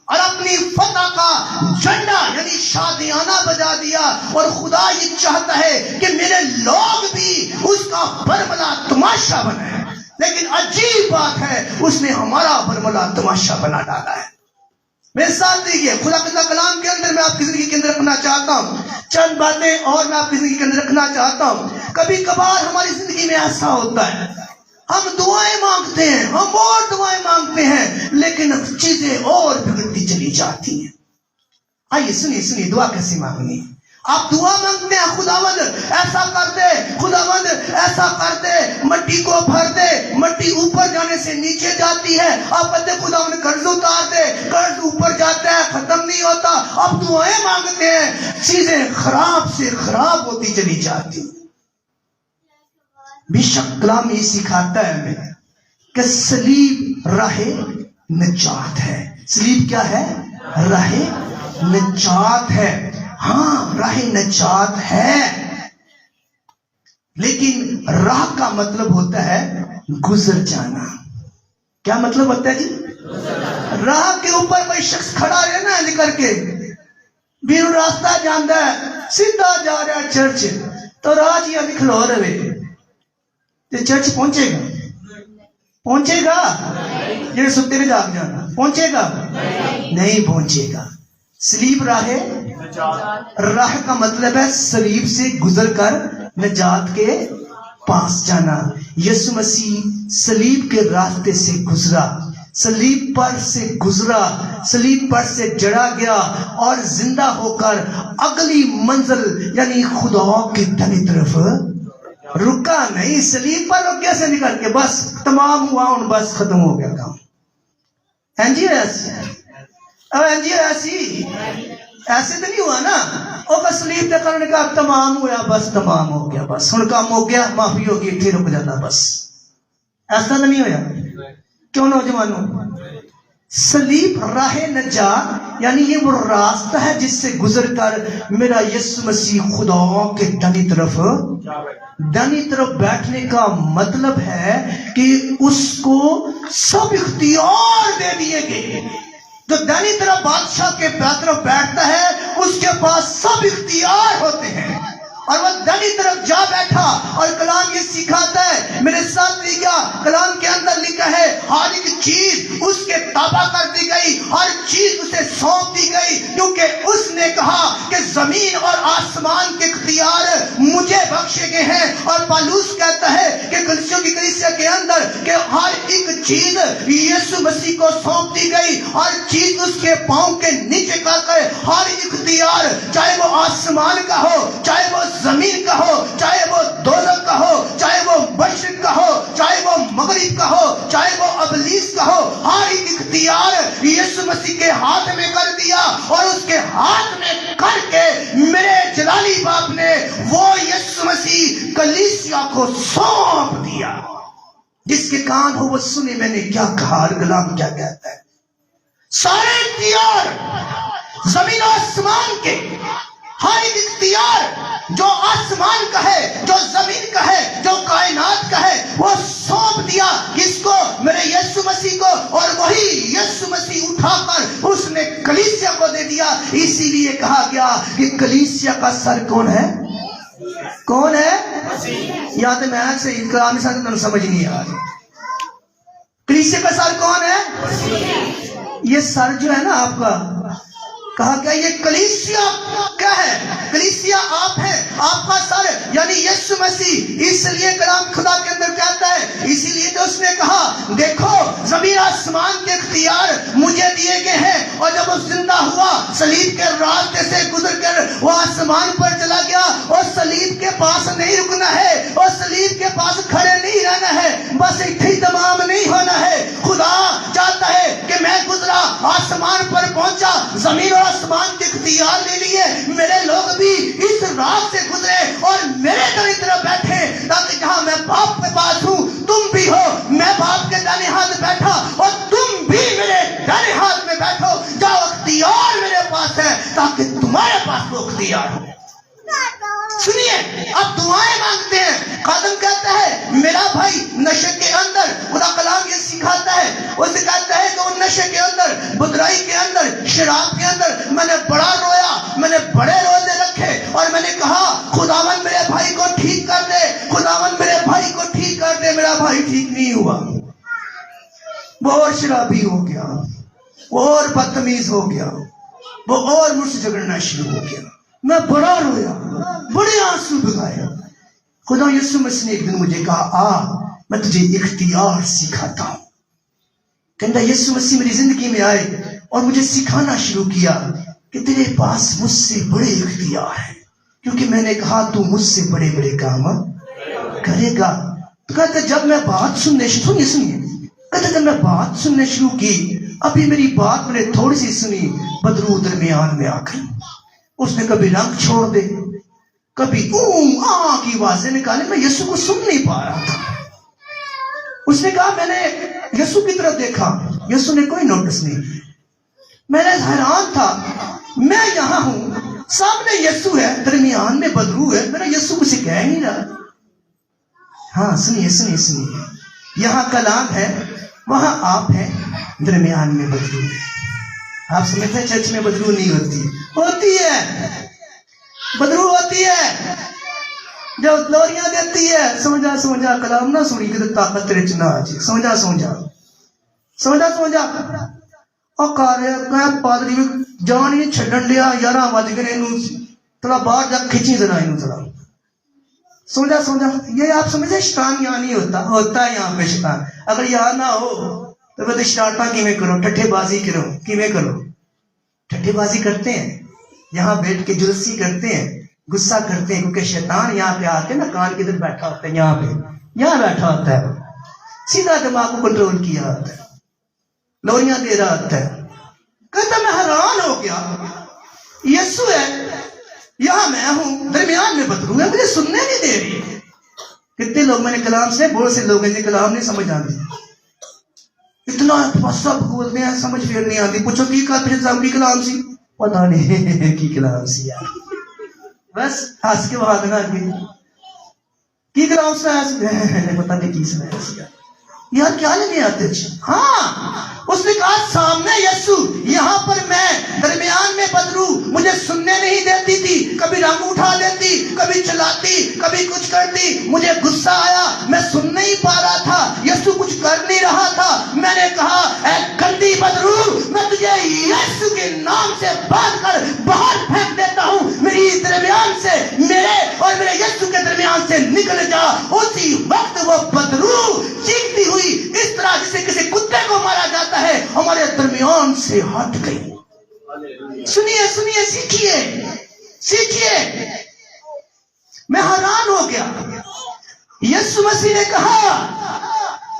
اور اپنی فتح کا جھنڈا یعنی شادیانہ بجا دیا۔ اور خدا یہ چاہتا ہے کہ میرے لوگ بھی اس کا برملا تماشا بنائیں، لیکن عجیب بات ہے اس نے ہمارا برملا تماشا بنا ڈالا ہے۔ میرے ساتھ دیکھیے، خدا کا کلام کے اندر میں آپ کی زندگی کے اندر رکھنا چاہتا ہوں چند باتیں، اور میں آپ کی زندگی کے اندر رکھنا چاہتا ہوں۔ کبھی کبھار ہماری زندگی میں ایسا ہوتا ہے، ہم دعائیں مانگتے ہیں، ہم اور دعائیں مانگتے ہیں، لیکن چیزیں اور بگڑتی چلی جاتی ہیں۔ آئیے سنیے دعا کیسے مانگنی ہے۔ آپ دعا مانگتے ہیں، خداوند ایسا کر دے، خداوند ایسا کر دے، مٹی کو بھر دے، مٹی اوپر جانے سے نیچے جاتی ہے، آپ کہتے ہیں خداوند قرض اتار دے، قرض اوپر جاتا ہے، ختم نہیں ہوتا، آپ دعائیں مانگتے ہیں، چیزیں خراب سے خراب ہوتی چلی جاتی ہیں۔ بے شک کلام یہ سکھاتا ہے ہمیں کہ صلیب راہ نجات ہے۔ صلیب کیا ہے؟ راہ نجات ہے۔ ہاں، راہ نجات ہے، لیکن راہ کا مطلب ہوتا ہے گزر جانا۔ کیا مطلب ہوتا ہے جی؟ راہ کے اوپر کوئی شخص کھڑا رہے نا لکھ کے بھی راستہ جانا ہے، سیدھا جا رہا ہے چرچ، تو راہ جی کھلو رہے تو چرچ پہنچے گا جی ستے نے جاگ جانا پہنچے گا؟ نہیں پہنچے گا۔ صلیب راہ کا مطلب ہے صلیب سے گزر کر نجات کے پاس جانا۔ یسوع مسیح صلیب کے راستے سے گزرا، صلیب پر سے گزرا، صلیب پر سے جڑا گیا، اور زندہ ہو کر اگلی منزل یعنی خدا کی دائیں طرف رکا نہیں۔ صلیب پر رک گیا سے نکل کے بس تمام ہوا، ان بس ختم ہو گیا کام۔ ایسے تو نہیں ہوا نا، وہ بس صلیب پہ کرنے کا تمام ہوا، بس تمام ہو گیا، بس ہن کام ہو گیا، معافی ہو گئی، پھر رک جاتا بس، ایسا تو نہیں ہوا۔ کیوں نوجوانوں؟ صلیب راہ نجات یعنی یہ وہ راستہ ہے جس سے گزر کر میرا یسوع مسیح خدا کے دائیں طرف بیٹھنے کا مطلب ہے کہ اس کو سب اختیار دے دیے گئے۔ جو دائیں طرف بادشاہ کے طرف بیٹھتا ہے اس کے پاس سب اختیار ہوتے ہیں، اور وہ دائیں طرف جا بیٹھا، اور کلام یہ سکھاتا ہے، میرے ساتھ لکھا کلام کے اندر لکھا ہے ہر ایک چیز اس کے تابع کر دی گئی، ہر چیز اسے سونپ دی گئی، کیونکہ اس نے کہا کہ زمین اور آسمان کے اختیار مجھے بخشے گئے ہیں۔ اور پالوس کہتا ہے کہ کلیسیا کے اندر کہ ہر ایک چیز یسوع مسیح کو سونپ دی گئی، ہر چیز اس کے پاؤں کے نیچے کر کے، ہر اختیار چاہے وہ آسمان کا ہو، چاہے وہ زمین کا ہو، چاہے وہ دوزخ کا ہو، چاہے وہ مشرق کا ہو، چاہے وہ مغرب کا ہو، چاہے وہ ابلیس کا ہو، ہر ایک اختیار یسوع مسیح کے ہاتھ میں کر دیا، اور اس کے ہاتھ میں کر کے میرے جلالی باپ نے وہ یسوع مسیح کلیسیا کو سونپ دیا۔ جس کے کان ہو وہ سنے میں نے کیا کہا، کلام کیا کہتا ہے؟ سارے اختیار زمین و آسمان کے، ہر ایک اختیار جو آسمان کا ہے، جو زمین کا ہے، جو کائنات کا ہے، وہ سونپ دیا کس کو؟ میرے یسوع مسیح کو، اور وہی یسوع مسیح اٹھا کر اس نے کلیسیا کو دے دیا۔ اسی لیے کہا گیا کہ کلیسیا کا سر کون ہے؟ کون ہے؟ یا تو میں سے کلام کے ساتھ سمجھ نہیں آ رہی۔ کلیسیا کا سر کون ہے؟ یہ سر جو ہے نا آپ کا کہا کیا یہ کلیسیا کیا ہے؟ کلیسیا آپ ہیں، آپ کا سر یعنی یسوع مسیح. اس لیے کلام خدا کے اندر کہتا ہے، اسی لیے تو اس نے کہا دیکھو زمین آسمان کے اختیار مجھے دیے گئے ہیں. اور جب وہ زندہ ہوا صلیب کے راستے سے گزر کر وہ آسمان پر چلا گیا. اور صلیب کے پاس نہیں رکنا ہے، اور صلیب کے پاس کھڑے نہیں رہنا ہے، بس اتنی تمام نہیں ہونا ہے. خدا چاہتا ہے کہ میں گزرا، آسمان پر پہنچا، زمین اور آسمان کے اختیار لے لیے، میرے لوگ بھی اس راہ سے گزرے اور میرے طرف بیٹھے، تاکہ جہاں میں باپ کے پاس ہوں تم بھی ہو. میں باپ کے دائیں ہاتھ بیٹھا اور تم بھی میرے دائیں ہاتھ میں بیٹھو. جاؤ اختیار میرے پاس ہے تاکہ تمہارے پاس وہ اختیار ہو. سنیے اب دعائیں مانگتے ہیں. خادم کہتا ہے میرا بھائی نشے کے اندر، خدا کلام یہ سکھاتا ہے، اسے کہتا ہے کہ وہ نشے کے اندر، بدرائی کے اندر، شراب کے اندر میں نے بڑا رویا، میں نے بڑے روزے رکھے اور میں نے کہا خداوند میرے بھائی کو ٹھیک کر دے، خداوند میرے بھائی کو ٹھیک کر دے. میرا بھائی ٹھیک نہیں ہوا، وہ اور شرابی ہو گیا، وہ اور بدتمیز ہو گیا، وہ اور مجھ سے جھگڑنا شروع ہو گیا. میں بڑا رویا، بڑے آنسو بہائے. خدا یسوع مسیح نے ایک دن مجھے کہا آ میں تجھے اختیار سکھاتا ہوں. کہتا یسوع مسیح میری زندگی میں آئے اور مجھے سکھانا شروع کیا کہ تیرے پاس مجھ سے بڑے اختیار ہیں، کیونکہ میں نے کہا تو مجھ سے بڑے بڑے کام کرے گا. تو کہتا جب میں بات سننے کہتا جب میں بات سننے شروع کی، ابھی میری بات میں نے تھوڑی سی سنی، بدرو درمیان میں آ گئی. اس نے کبھی رنگ چھوڑ دے، کبھی کی آوازیں نکالے. میں یسوع کو سن نہیں پا رہا تھا. اس نے کہا میں نے یسوع کی طرف دیکھا، یسوع نے کوئی نوٹس نہیں. میں نے حیران تھا، میں یہاں ہوں، سامنے یسوع ہے، درمیان میں بدرو ہے، میرا یسوع مجھے کہہ نہیں رہا. ہاں سنیے یہاں کلام ہے، وہاں آپ ہیں، درمیان میں بدرو ہے. آپ سمجھتے ہیں چرچ میں بدرو نہیں ہوتی ہے. بدرو ہوتی ہے جب لوریاں دیتی ہے. سمجھا کلام نہ سنی کہ طاقت تیرے چ نہ آ جائے. سمجھا اور پادری بھی جان ہی چھڈن لیا. 11 بج گئے، تھوڑا باہر جا کھچی ذرا تھوڑا. سمجھا یہ آپ سمجھے شیطان یہاں نہیں ہوتا ہے یہاں پہ شیطان. اگر یہاں نہ ہو تو پھر شرارتاں کیویں کرو، ٹھٹھے بازی کرو. ٹھٹھے بازی کرتے ہیں یہاں بیٹھ کے، جلسی کرتے ہیں، غصہ کرتے ہیں، کیونکہ شیطان یہاں پہ آ کے نا کان کے ادھر بیٹھا ہوتا ہے، یہاں بیٹھا ہوتا ہے، سیدھا دماغ کو کنٹرول کیا ہوتا ہے، لوریاں دے رہا ہوتا ہے. کہتا میں حیران ہو گیا، یسوع ہے یہاں، میں ہوں، درمیان میں بدرو ہے، مجھے سننے نہیں دے رہی. کتنے لوگ میں نے کلام سے، بہت سے لوگ ہیں کلام نہیں سمجھ آتے، اتنا سب بولتے ہیں سمجھ پھر نہیں آتی. پوچھو کی کلام سی، پتا نہیں کی کلام سی یار، بس ہنس کے بہا دینا کی کلام سنایا، پتا نہیں کی سنایا سی یار، کیا لینے آتے. ہاں اس نے کہا سامنے یسوع، یہاں پر میں، درمیان میں بدرو، مجھے سننے نہیں دیتی تھی، کبھی رنگ اٹھا دیتی، کبھی چلاتی، کبھی کچھ کرتی. مجھے غصہ آیا، میں سن نہیں پا رہا تھا، یسوع کچھ کر نہیں رہا تھا. میں نے کہا اے گندی بدرو، میں تجھے یسوع کے نام سے باندھ کر باہر پھینک دیتا ہوں. میری درمیان سے، میرے اور میرے یسوع کے درمیان سے نکل جا. اسی وقت وہ بدرو چیختی ہوئی اس طرح جسے کسی کتے کو مارا جاتا ہے، ہمارے درمیان سے ہٹ گئی. سنیے سیکھیے. میں حیران ہو گیا. یسوع مسیح نے کہا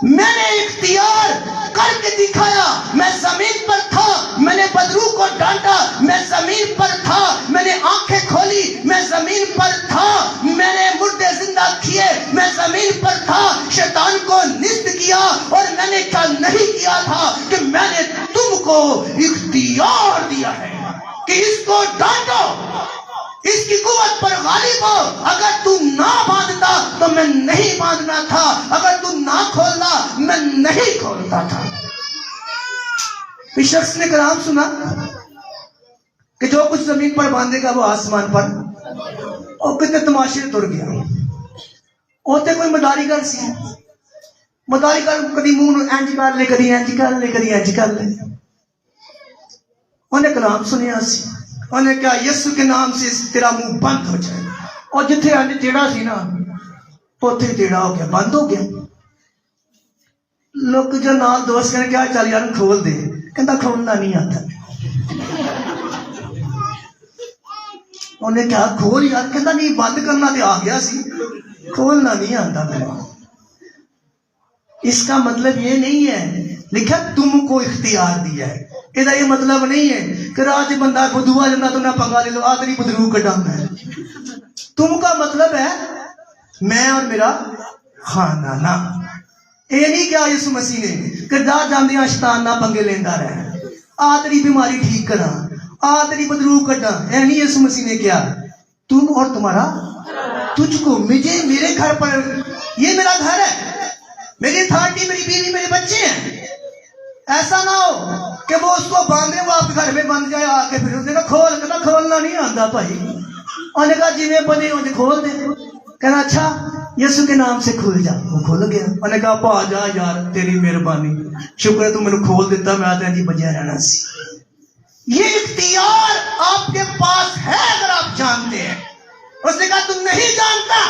میں نے اختیار کر کے دکھایا. میں زمین پر تھا، میں نے بدرو کو ڈانٹا، میں زمین پر تھا، میں نے آنکھیں کھولی، میں زمین پر تھا، میں نے مردے زندہ کیے، میں زمین پر تھا، شیطان کو نصب کیا. اور میں نے کیا نہیں کیا تھا کہ میں نے تم کو اختیار دیا ہے کہ اس کو ڈانٹو، اس کی قوت پر غالب ہو. اگر تو نہ باندھتا تو میں نہیں باندھنا تھا، اگر تو نہ کھولتا میں نہیں کھولتا تھا. اس شخص نے کلام سنا کہ جو کچھ زمین پر باندھے گا وہ آسمان پر. اور کتنے تماشے تر گیا. ہوتے کوئی مداری گر سی، مداری گر کدی منہ انج کر لے، کدی انج کر لے، کدی انج کر لے. انہیں کلام سنیا سی، انہیں کہا یسو کے نام سے تیرا منہ بند ہو جائے، اور جتھے انج ٹیڑا سی نا اوتھے ٹیڑا ہو گیا، بند ہو گیا۔ لوگ جو نال دوست کہنے کیا چل یار کھول دے، کہتا کھولنا نہیں آتا۔ انہیں کہا کھول یار، کہتا نہیں بند کرنا تے آ گیا سی، کھولنا نہیں آتا میرا۔ اس کا مطلب یہ نہیں ہے لکھا تم کو اختیار دیا ہے، یہ مطلب نہیں ہے کہ راج بندہ بدوا جانا تو نہ پنگا لے لو آدری بدرو کٹانا ہے۔ تم کا مطلب ہے میں اور میرا خاندان۔ یہ نہیں کیا یسوع مسیح نے کہ جا جاندیاں شیطان نہ پنگے لینا رہے، آدری بیماری ٹھیک کرا، آدری بدرو کٹا، یہ نہیں یسوع مسیح نے کیا۔ تم اور تمہارا تجھ کو مجھے میرے گھر پر، یہ میرا گھر ہے، میری اتھارٹی، میری بیوی، میرے بچے ہیں۔ ایسا نہ ہو کہ وہ اس کو باندھے وہ آپ گھر میں بند جائے آ کے پھر اس نے کہا کھول، کہنا کھولنا نہیں آتا بھائی۔ انہوں نے کہا جی میں بنے انہیں کھول دے، کہنا اچھا یسوع کے نام سے کھل جا، وہ کھل گیا۔ انہوں نے کہا پا جا یار تیری مہربانی، شکر ہے تم نے کھول دیتا، میں آتا جی بجیا رہنا سی۔ یہ اختیار آپ کے پاس ہے اگر آپ جانتے ہیں۔ اس نے کہا تم نہیں جانتا،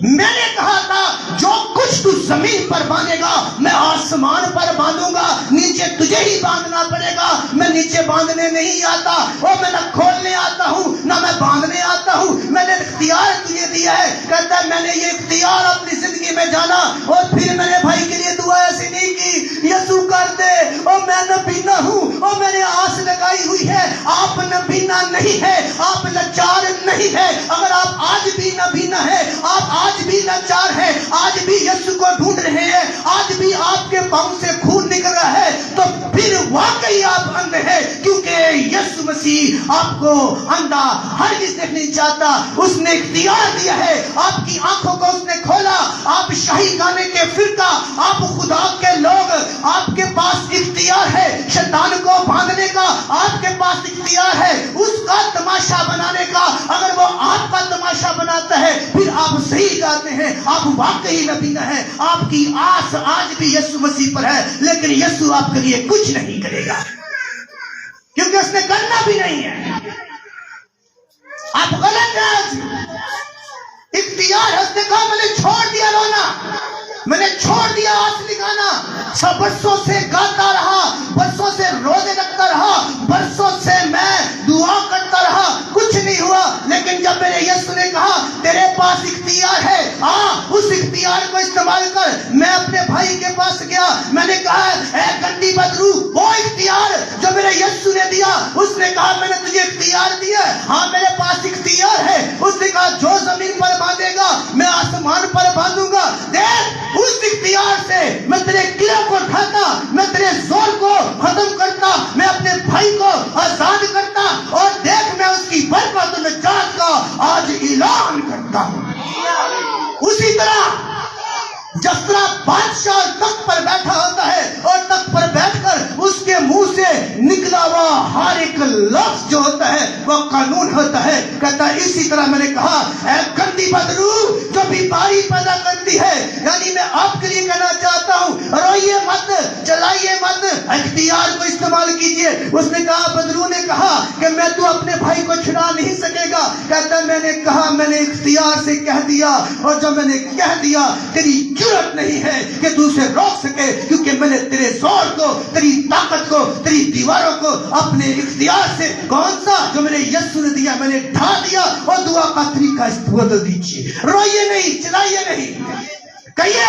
میں نے کہا تھا جو کچھ تو زمین پر باندھے گا میں آسمان پر باندھوں گا، نیچے تجھے ہی باندھنا پڑے گا۔ میں نیچے باندھنے نہیں آتا، اور میں نہ کھولنے آتا ہوں نہ میں باندھنے آتا ہوں، میں نے اختیار تجھے دیا ہے۔ کہتا ہے میں نے یہ اختیار اپنی زندگی میں جانا، اور پھر میں نے بھائی کے لیے دعا ایسی نہیں کی یسوع کر دے، اور میں نبینا ہوں، اور میں نے آس لگائی ہوئی ہے۔ آپ نبینا نہیں ہے، آپ لاچار نہیں ہے۔ اگر آپ آج بھی نبینا ہے، آپ آج بھی لاچار ہے، آج بھی یسوع کو ڈھونڈ رہے ہیں، آج بھی آپ کے پاؤں سے خون نکل رہا ہے، تو پھر واقعی آپ اندھے ہیں، کیونکہ یسوع مسیح آپ کو اندھا ہرگز نہیں چاہتا۔ اس نے اختیار دیا ہے، آپ کی آنکھوں کو اس نے کھولا۔ آپ شاہی گانے کے فرقہ، آپ خدا کے لوگ، آپ کے پاس اختیار ہے شیطان کو باندھنے کا، آپ کے پاس اختیار ہے اس کا تماشا بنانے کا۔ اگر وہ آپ کا تماشا بناتا ہے پھر آپ صحیح جاتے ہیں، آپ واقعی نبینا ہیں۔ آپ کی آس آج بھی یسوع مسیح پر ہے، لیکن یسوع آپ کے لیے کچھ نہیں کرے گا کیونکہ اس نے کرنا بھی نہیں ہے۔ آپ غلط ہیں۔ اختیار ہے، اس نے کہا میں نے چھوڑ دیا رونا، میں نے چھوڑ دیا آس لگانا، سب برسوں سے گاتا رہا، برسوں سے روزے رکھتا رہا، برسوں سے میں دعا کرتا رہا، کچھ نہیں ہوا۔ لیکن جب میرے یسوع نے کہا تیرے پاس اختیار ہے، اس اختیار کو استعمال کر، میں اپنے بھائی کے پاس گیا، میں نے کہا اے گنڈی بدرو، وہ اختیار جو میرے یسوع نے دیا، اس نے کہا میں نے تجھے اختیار دیا ہے، ہاں میرے پاس اختیار ہے۔ اس نے کہا جو زمین پر باندھے گا میں آسمان پر باندھوں گا۔ دیکھ اس اختیار سے میں تیرے قلعے کو ڈھاتا، میں تیرے زور کو ختم کرتا، میں اپنے بھائی کو آزاد کرتا، اور دیکھ میں اس کی برکت و نجات کا آج اعلان کرتا ہوں۔ اسی طرح جس طرح بادشاہ تخت پر بیٹھا ہوتا ہے اور تخت پر بیٹھ کر اس کے منہ سے نکلا ہوا ہر ایک لفظ جو ہوتا ہے وہ قانون ہوتا ہے، کہتا ہے اسی طرح میں نے کہا اے گندی بدرو جو بیماری پیدا کرتی ہے، یعنی میں آپ کے لیے کہنا چاہتا ہوں روئیے مت، چلائیے مت، اختیار کو استعمال کیجئے۔ اس نے کہا بدرو نے کہا کہ میں تو اپنے بھائی کو چھڑا نہیں سکے گا، کہتا ہے میں نے کہا میں نے اختیار سے کہہ دیا، اور جب میں نے کہہ دیا تیری ضرورت نہیں ہے کہ تو اسے روک سکے، کیونکہ میں نے تیرے زور کو، تیری طاقت کو، تیری دیواروں کو اپنے اختیار سے، کون سا جو میں نے یسوع نے دیا، میں نے ڈھا دیا۔ اور دعا کا طریقہ بدل دیجیے، روئیے نہیں، چلائیے نہیں، کہیے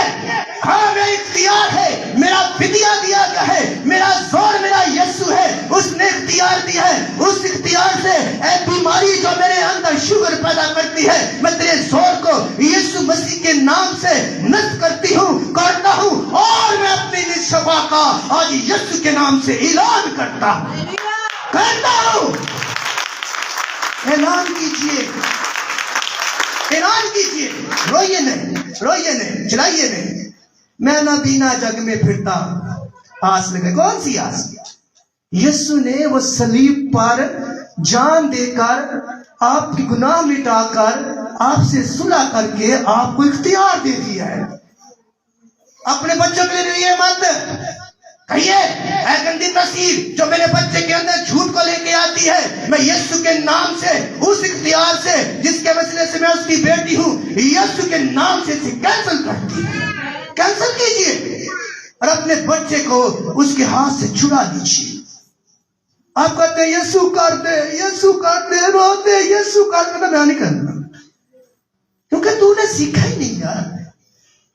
ہاں میرا اختیار ہے، میرا فدیہ دیا گیا ہے، میرا زور میرا یسوع ہے، اس نے اختیار دیا ہے۔ اس اختیار سے اے بیماری جو میرے اندر شوگر پیدا کرتی ہے، میں تیرے زور کو یسوع مسیح کے نام سے نصب کرتی ہوں، کرتا ہوں، اور میں اپنی شفا کا آج یسوع کے نام سے اعلان کرتا ہوں، کرتا ہوں۔ اعلان کیجئے، اعلان کیجئے، روئیے نہیں، روئیے نہیں، چلائیے نہیں۔ میں نہ بینا جگ میں پھرتا، آس لگے، کون سی آس؟ یسوع نے وہ صلیب پر جان دے کر، آپ کی گناہ مٹا کر، آپ سے صلح کر کے آپ کو اختیار دے دیا ہے۔ اپنے بچوں کے لیے روئیے مت، کہیے اے گندی تصویر جو میرے بچے کے اندر جھوٹ کو لے کے آتی ہے، میں یسوع کے نام سے، اس اختیار سے جس کے وسیلے سے میں اس کی بیٹی ہوں، یسوع کے نام سے اسے کینسل کرتی ہوں۔ کینسل کیجئے اور اپنے بچے کو اس کے ہاتھ سے چھڑا لیجیے۔ آپ کہتے ہیں یسوع کر دے، یسوع کر دے، روتے یسوع کر دے، میں نہیں کرنا، کیونکہ تو نے سیکھا ہی نہیں یار۔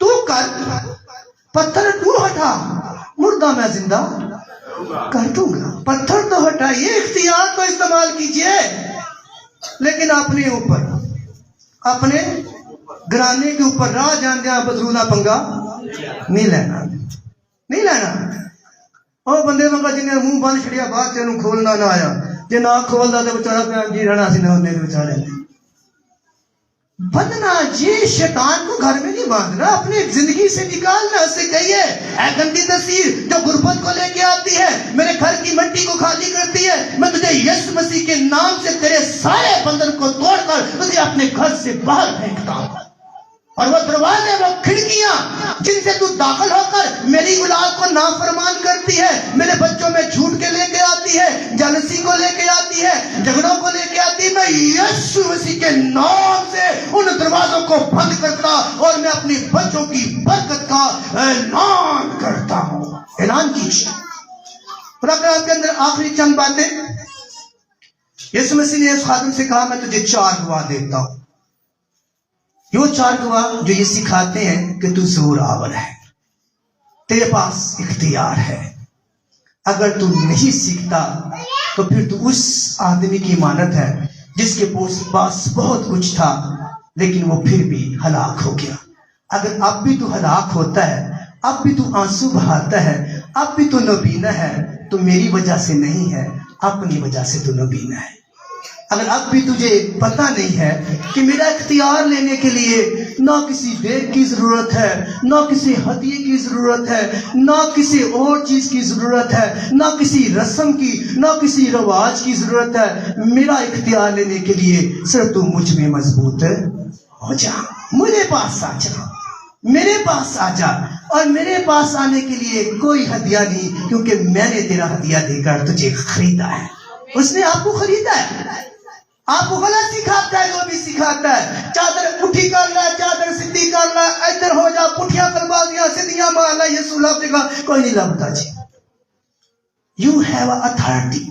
تو کر، پتھر تو ہٹا، مردہ میں زندہ کر دوں گا۔ پتھر تو ہٹائیے، اختیار تو استعمال کیجئے، لیکن اپنے اوپر، اپنے گھرانے کے اوپر راہ جاندیا بدرونا پنگا نہیں لینا، نہیں لینا۔ اور بندے منگا جنہیں منہ بند چھڑیا بات تینوں کھولنا نہ آیا، جے نہ کھولدا تے بچارا پہ جی رہنا سی نہ ہونے دے بچارے بندنا جی شیطان کو گھر میں نہیں باندھنا، اپنی زندگی سے نکالنا۔ اس سے کہیے اے گندی تصویر جو غربت کو لے کے آتی ہے، میرے گھر کی مٹی کو خالی کرتی ہے، میں تجھے یسوع مسیح کے نام سے تیرے سارے بندن کو توڑ کر تجھے اپنے گھر سے باہر پھینکتا ہوں۔ اور وہ دروازے، وہ کھڑکیاں جن سے تو داخل ہو کر میری اولاد کو نافرمان کرتی ہے، میرے بچوں میں جھوٹ کے لے کے آتی ہے، جلسی کو لے کے آتی ہے، جھگڑوں کو لے کے آتی ہے، میں یسوع مسیح کے نام سے ان دروازوں کو بند کرتا اور میں اپنی بچوں کی برکت کا اعلان کرتا ہوں۔ اعلان کیجیے۔ پروگرام کے اندر آخری چند باتیں، یسوع مسیح نے اس خادم سے کہا میں تجھے 4 گواہ دیتا ہوں۔ یہ 4 گواہ جو یہ سکھاتے ہیں کہ تو زور آور ہے، تیرے پاس اختیار ہے۔ اگر تو نہیں سیکھتا تو پھر تو اس آدمی کی مانت ہے جس کے پاس بہت کچھ تھا لیکن وہ پھر بھی ہلاک ہو گیا۔ اگر اب بھی تو ہلاک ہوتا ہے، اب بھی تو آنسو بہاتا ہے، اب بھی تو نبینا ہے، تو میری وجہ سے نہیں ہے، اپنی وجہ سے تو نبینا ہے۔ اگر اب بھی تجھے پتہ نہیں ہے کہ میرا اختیار لینے کے لیے نہ کسی دیگ کی ضرورت ہے، نہ کسی ہدیے کی ضرورت ہے، نہ کسی اور چیز کی ضرورت ہے، نہ کسی رسم کی، نہ کسی رواج کی ضرورت ہے، میرا اختیار لینے کے لیے صرف تو مجھ میں مضبوط ہو جا، میرے پاس آ جا، میرے پاس آ جا۔ اور میرے پاس آنے کے لیے کوئی ہدیہ نہیں، کیونکہ میں نے تیرا ہدیہ دے کر تجھے خریدا ہے۔ اس نے آپ کو خریدا ہے، آپ کو غلط سکھاتا ہے، جو بھی سکھاتا ہے چادر اٹھی کر لے، چادر سدھی کر لے، ادھر ہو جا، پٹھیاں کروا دیا، سدھیاں مار لے، یسوع لب گا، کوئی نہیں لبتا جی۔ یو ہیو اے اتھارٹی،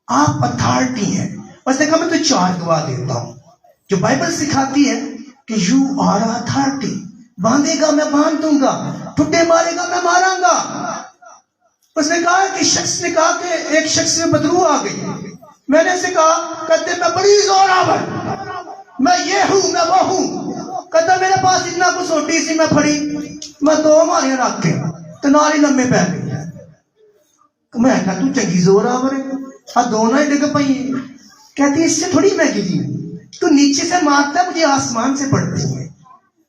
آپ اتھارٹی ہیں۔ اس نے کہا میں تو 4 گواہ دیتا ہوں جو بائبل سکھاتی ہے کہ یو آر اتھارٹی، باندھے گا میں باندھ دوں گا، ٹھڈے مارے گا میں ماراں گا۔ اس نے کہا کہ شخص نے کہا کہ ایک شخص میں بدرو آ گئی، میں نے اسے کہا کہتے میں بڑی زور آور، میں یہ ہوں، میں وہ ہوں، کہتا میرے پاس اتنا کچھ ہوٹی سی، میں پھڑی، میں 2 ماریاں رکھ کے تو ناری لمبے پہ گئی۔ میں کہا تو چنگی زور آور ہے، 2 نہ ڈگ پئی۔ کہتی اس سے تھوڑی میں گری ہوں، تو نیچے سے مارتا ہے، مجھے آسمان سے پڑتی ہے۔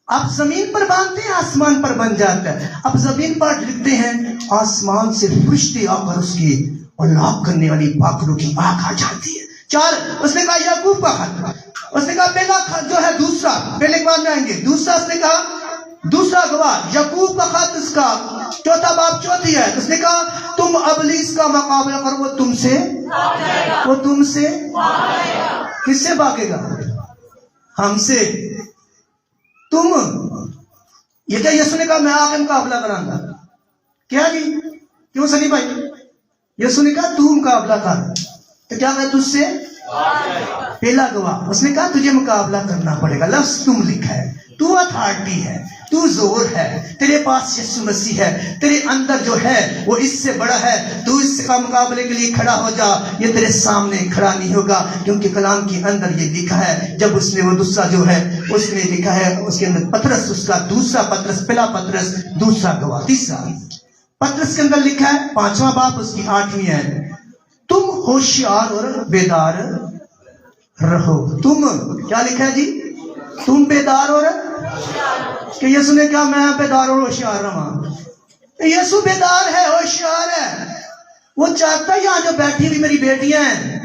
آپ زمین پر باندھتے ہیں، آسمان پر بن جاتا ہے۔ آپ زمین پر لکھتے ہیں، آسمان سے فرشتے آ کر اس کی اور لاک کرنے والی پاکروں کی آنکھ آ جاتی ہے۔ 4 اس نے کہا یعقوب کا خط، اس نے کہا پہلا خط جو ہے دوسرا، پہلے بعد میں آئیں گے، دوسرا اس نے کہا دوسرا گواہ یعقوب کا خط، اس کا 4 باب 4 ہے۔ اس نے کہا تم ابلیس کا مقابلہ کرو، وہ تم سے کس سے بھاگے گا؟ ہم سے۔ تم یہ کیا یسوع نے کہا میں آگے مقابلہ کراں گا؟ کیا جی کیوں سنی بھائی؟ یسوع نے کہا تو مقابلہ کر، تو کیا میں تجھ سے پہلا گواہ، اس نے کہا تجھے مقابلہ کرنا پڑے گا۔ لفظ تم لکھا ہے، تو اتھارٹی ہے، تو زور ہے، تیرے پاس یسوع مسیح ہے، تیرے اندر جو ہے وہ اس سے بڑا ہے، تو اس کا مقابلے کے لیے کھڑا ہو جا۔ یہ تیرے سامنے کھڑا نہیں ہوگا، کیونکہ کلام کے اندر یہ لکھا ہے۔ جب اس نے وہ دوسرا جو ہے اس نے لکھا ہے، اس کے اندر پترس، اس کا دوسرا پترس، پہلا پترس دوسرا گواہ، تیسرا پترس کے اندر لکھا ہے 5واں باب اس کی 8ویں ہے، تم ہوشیار اور بیدار رہو۔ تم کیا لکھا ہے جی؟ تم بیدار اور کہ یسوع نے کہا میں بیدار اور ہوشیار رہا۔ یسوع بیدار ہے، ہوشیار ہے، وہ چاہتا ہے یہاں جو بیٹھی ہوئی میری بیٹیاں ہیں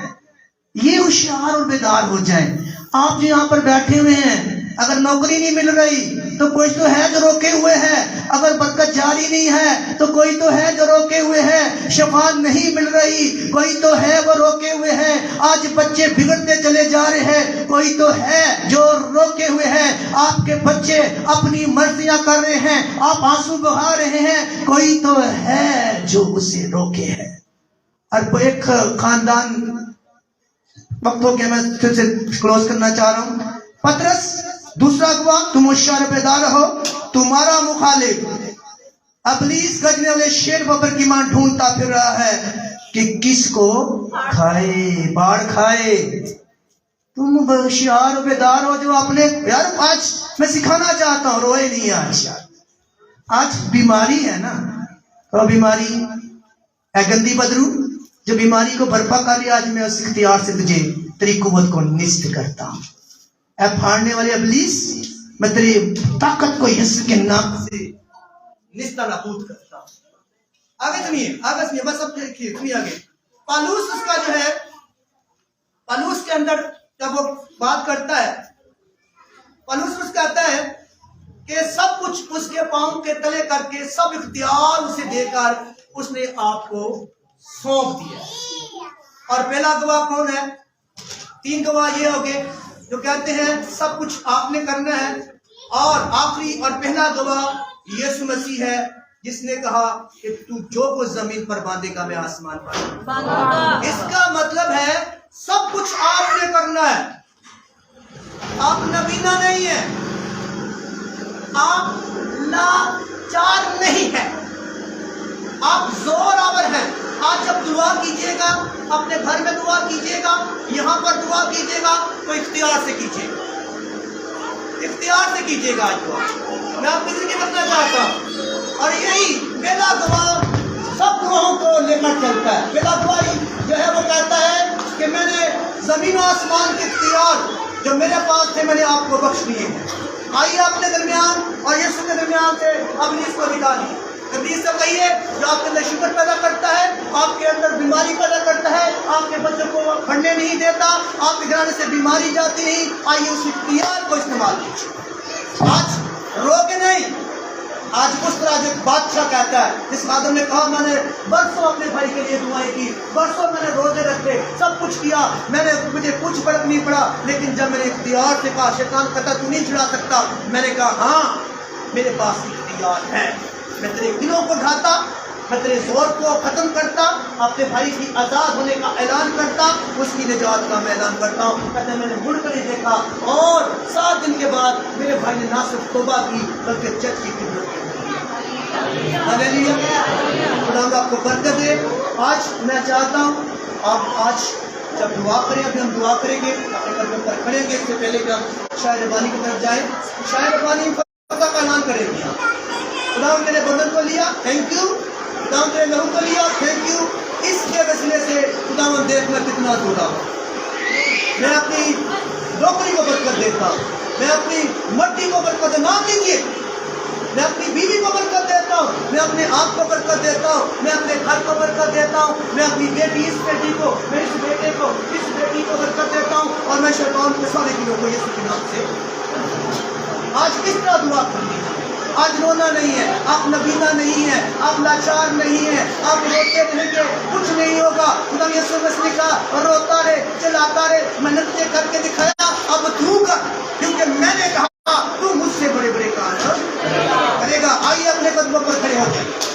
یہ ہوشیار اور بیدار ہو جائیں۔ آپ جو یہاں پر بیٹھے ہوئے ہیں، اگر نوکری نہیں مل رہی، تو کوئی تو ہے جو روکے ہوئے ہے. اگر برکت جاری نہیں ہے تو کوئی تو ہے جو روکے ہوئے ہے. شفا نہیں مل رہی, کوئی تو ہے وہ روکے ہوئے ہیں. آج بچے بگڑتے چلے جا رہے ہیں, کوئی تو ہے جو روکے ہوئے ہیں. آپ کے بچے اپنی مرضیاں کر رہے ہیں, آپ آنسو بہا رہے ہیں, کوئی تو ہے جو اسے روکے ہے. اور ایک خاندان, وقت ہو گیا, میں پھر سے کلوز کرنا چاہ رہا ہوں. پطرس دوسرا گواہ, تم ہوشیار بیدار رہو, تمہارا مخالف ابلیس گرجنے والے شیر ببر کی ماں ڈھونڈتا پھر رہا ہے کہ کس کو کھائے, باڑ کھائے. تم ہوشیار بیدار ہو جو اپنے, یار آج میں سکھانا چاہتا ہوں, روئے نہیں آج. آج بیماری ہے نا, تو بیماری اے گندی بدرو جو بیماری کو برپا کر رہی, آج میں اس اختیار سے تجھے تیری قوت کو نشت کرتا ہوں. اے پھاڑنے والے ابلیس, میں تیری طاقت کو یسوع کے نام سے نشتہ نابود کرتا ہوں. آگے سنیے بس اب دیکھیے, سنیے آگے. پالوس اس کا جو ہے, پالوس کے اندر جب وہ بات کرتا ہے, پالوس اس کہتا ہے کہ سب کچھ اس کے پاؤں کے تلے کر کے, سب اختیار اسے دے کر اس نے آپ کو سونپ دیا. اور پہلا گواہ کون ہے؟ 3 گواہ یہ ہو گئے جو کہتے ہیں سب کچھ آپ نے کرنا ہے. اور آخری اور پہلا گواہ یسوع مسیح ہے, جس نے کہا کہ تو جو کچھ زمین پر باندھے گا میں آسمان پر باندھوں گا. اس کا مطلب ہے سب کچھ آپ نے کرنا ہے. آپ نبینا نہیں ہے, آپ لاچار نہیں ہے, آپ زور آور ہیں. آج جب دعا کیجیے گا, اپنے گھر میں دعا کیجیے گا, یہاں پر دعا کیجیے گا, تو اختیار سے کیجیے گا, اختیار سے کیجیے گا. آج دعا میں آپ کی ذکر کرنا چاہتا ہوں. اور یہی پہلا گواہ سب گواہوں کو لے کر چلتا ہے. پہلا گواہ جو ہے وہ کہتا ہے کہ میں نے زمین و آسمان کے اختیار جو میرے پاس تھے میں نے آپ کو بخش دیے ہیں. آئیے اپنے درمیان اور یسوع کے درمیان سے ابلیس کو نکالیے. ابلیس سے کہیے جو آپ کے اندر شکر پیدا کرتا ہے, آپ کے اندر بیماری پیدا کرتا ہے, آپ کے بچوں کو پڑھنے نہیں دیتا, آپ کے گھرانے سے بیماری جاتی نہیں, آئیے اس اختیار کو استعمال کیجیے. آج رو کے نہیں, آج اس طرح جو بادشاہ کہتا ہے, جس خادم نے کہا میں نے برسوں اپنے بھائی کے لیے دعائیں کی, برسوں میں نے روزے رکھے, سب کچھ کیا, مجھے کچھ فرق نہیں پڑا, لیکن جب میں نے اختیار سے کہا شیطان کہتا تو نہیں چھڑا سکتا, میں نے کہا ہاں میرے پاس اختیار ہے, میں تیرے دلوں کو ڈھاتا, میں تیرے زور کو ختم کرتا, اپنے بھائی کی آزاد ہونے کا اعلان کرتا, اس کی نجات کا میں اعلان کرتا ہوں. کہتے ہیں میں نے مڑ کر ہی دیکھا, اور 7 دن کے بعد میرے بھائی نے نہ صرف توبہ کی بلکہ چرچ کی خدمت کی. ہاللیلویا, خدا آپ کو برکت دے. آج میں چاہتا ہوں آپ آج جب دعا کریں, ابھی ہم دعا کریں گے, اپنے قدموں پر کھڑیں گے, اس سے پہلے کہ ہم شاہ ربانی کی طرف جائیں, شاہ ربانی فتح کا اعلان کریں گے. خدا میرے بدن کو لیا, تھینک یو. خدا میرے لہو کو لیا, تھینک یو. اس کے وسیلے سے خدا دیکھنا کتنا جڑا ہوں. میں اپنی نوکری کو برکت دیتا ہوں, میں اپنی مٹی کو برکت نہ دیجیے, میں اپنی بیوی کو برکت دیتا ہوں, میں اپنے آپ کو برکت دیتا ہوں, میں اپنے گھر کو برکت دیتا ہوں, میں اپنی بیٹی, اس بیٹی کو, میں اس بیٹے کو, اس بیٹی کو برکت دیتا ہوں, اور میں شیطان کے سارے دلوں کو یسوع کے نام سے. آج کس طرح دعا کرنی ہے؟ آج رونا نہیں ہے, آپ نبینا نہیں ہے, آپ لاچار نہیں ہے, آپ روتے رہیں گے کچھ نہیں ہوگا. خدا یسوع مسیح کا روتا رہے, چلاتا رہے, محنت سے کر کے دکھایا, اب تو کر, کیونکہ میں نے کہا تو مجھ سے بڑے بڑے کام کرے گا. آئیے اپنے قدموں پر کھڑے ہو جائیے,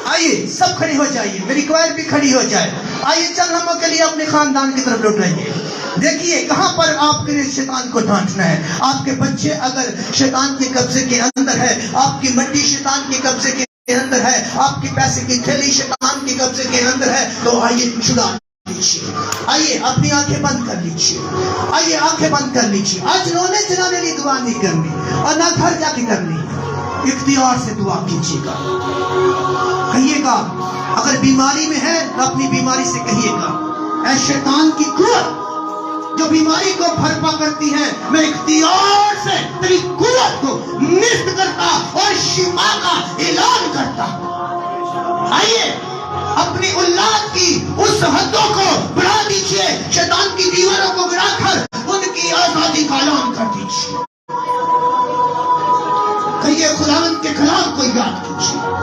آئیے سب کھڑے ہو جائیے, میری کوائر بھی کھڑی ہو جائے. آئیے چند لمحوں کے لیے اپنے خاندان کی طرف لوٹ رہیے. دیکھیے کہاں پر آپ کے شیطان کو ڈھانٹنا ہے. آپ کے بچے اگر شیطان کے قبضے کے اندر ہے, آپ کی مٹی شیطان کے قبضے کے اندر ہے, آپ کی پیسے کی تھیلی شیطان کے قبضے کے اندر ہے, تو آئیے چھڑا لیجیے. آئیے اپنی آنکھیں بند کر لیجیے, آئیے آنکھیں بند کر لیجیے. آج رونے چلانے کی دعا نہیں کرنی, اور نہ گھر جا کے کرنی, اختیار سے دعا کیجیے گا. کہیے گا اگر بیماری میں ہے تو اپنی بیماری سے کہیے گا اے شیطان کی قوت جو بیماری کو بھرپا کرتی ہے, میں اختیار سے تیری قوت کو نشت کرتا اور شفا کا اعلان کرتا. آئیے اپنی اولاد کی اس حدوں کو بڑھا دیجیے, شیطان کی دیواروں کو گرا کر ان کی آزادی کا اعلان کر دیجیے. کہیے خداوند کے کلام کو یاد کیجیے.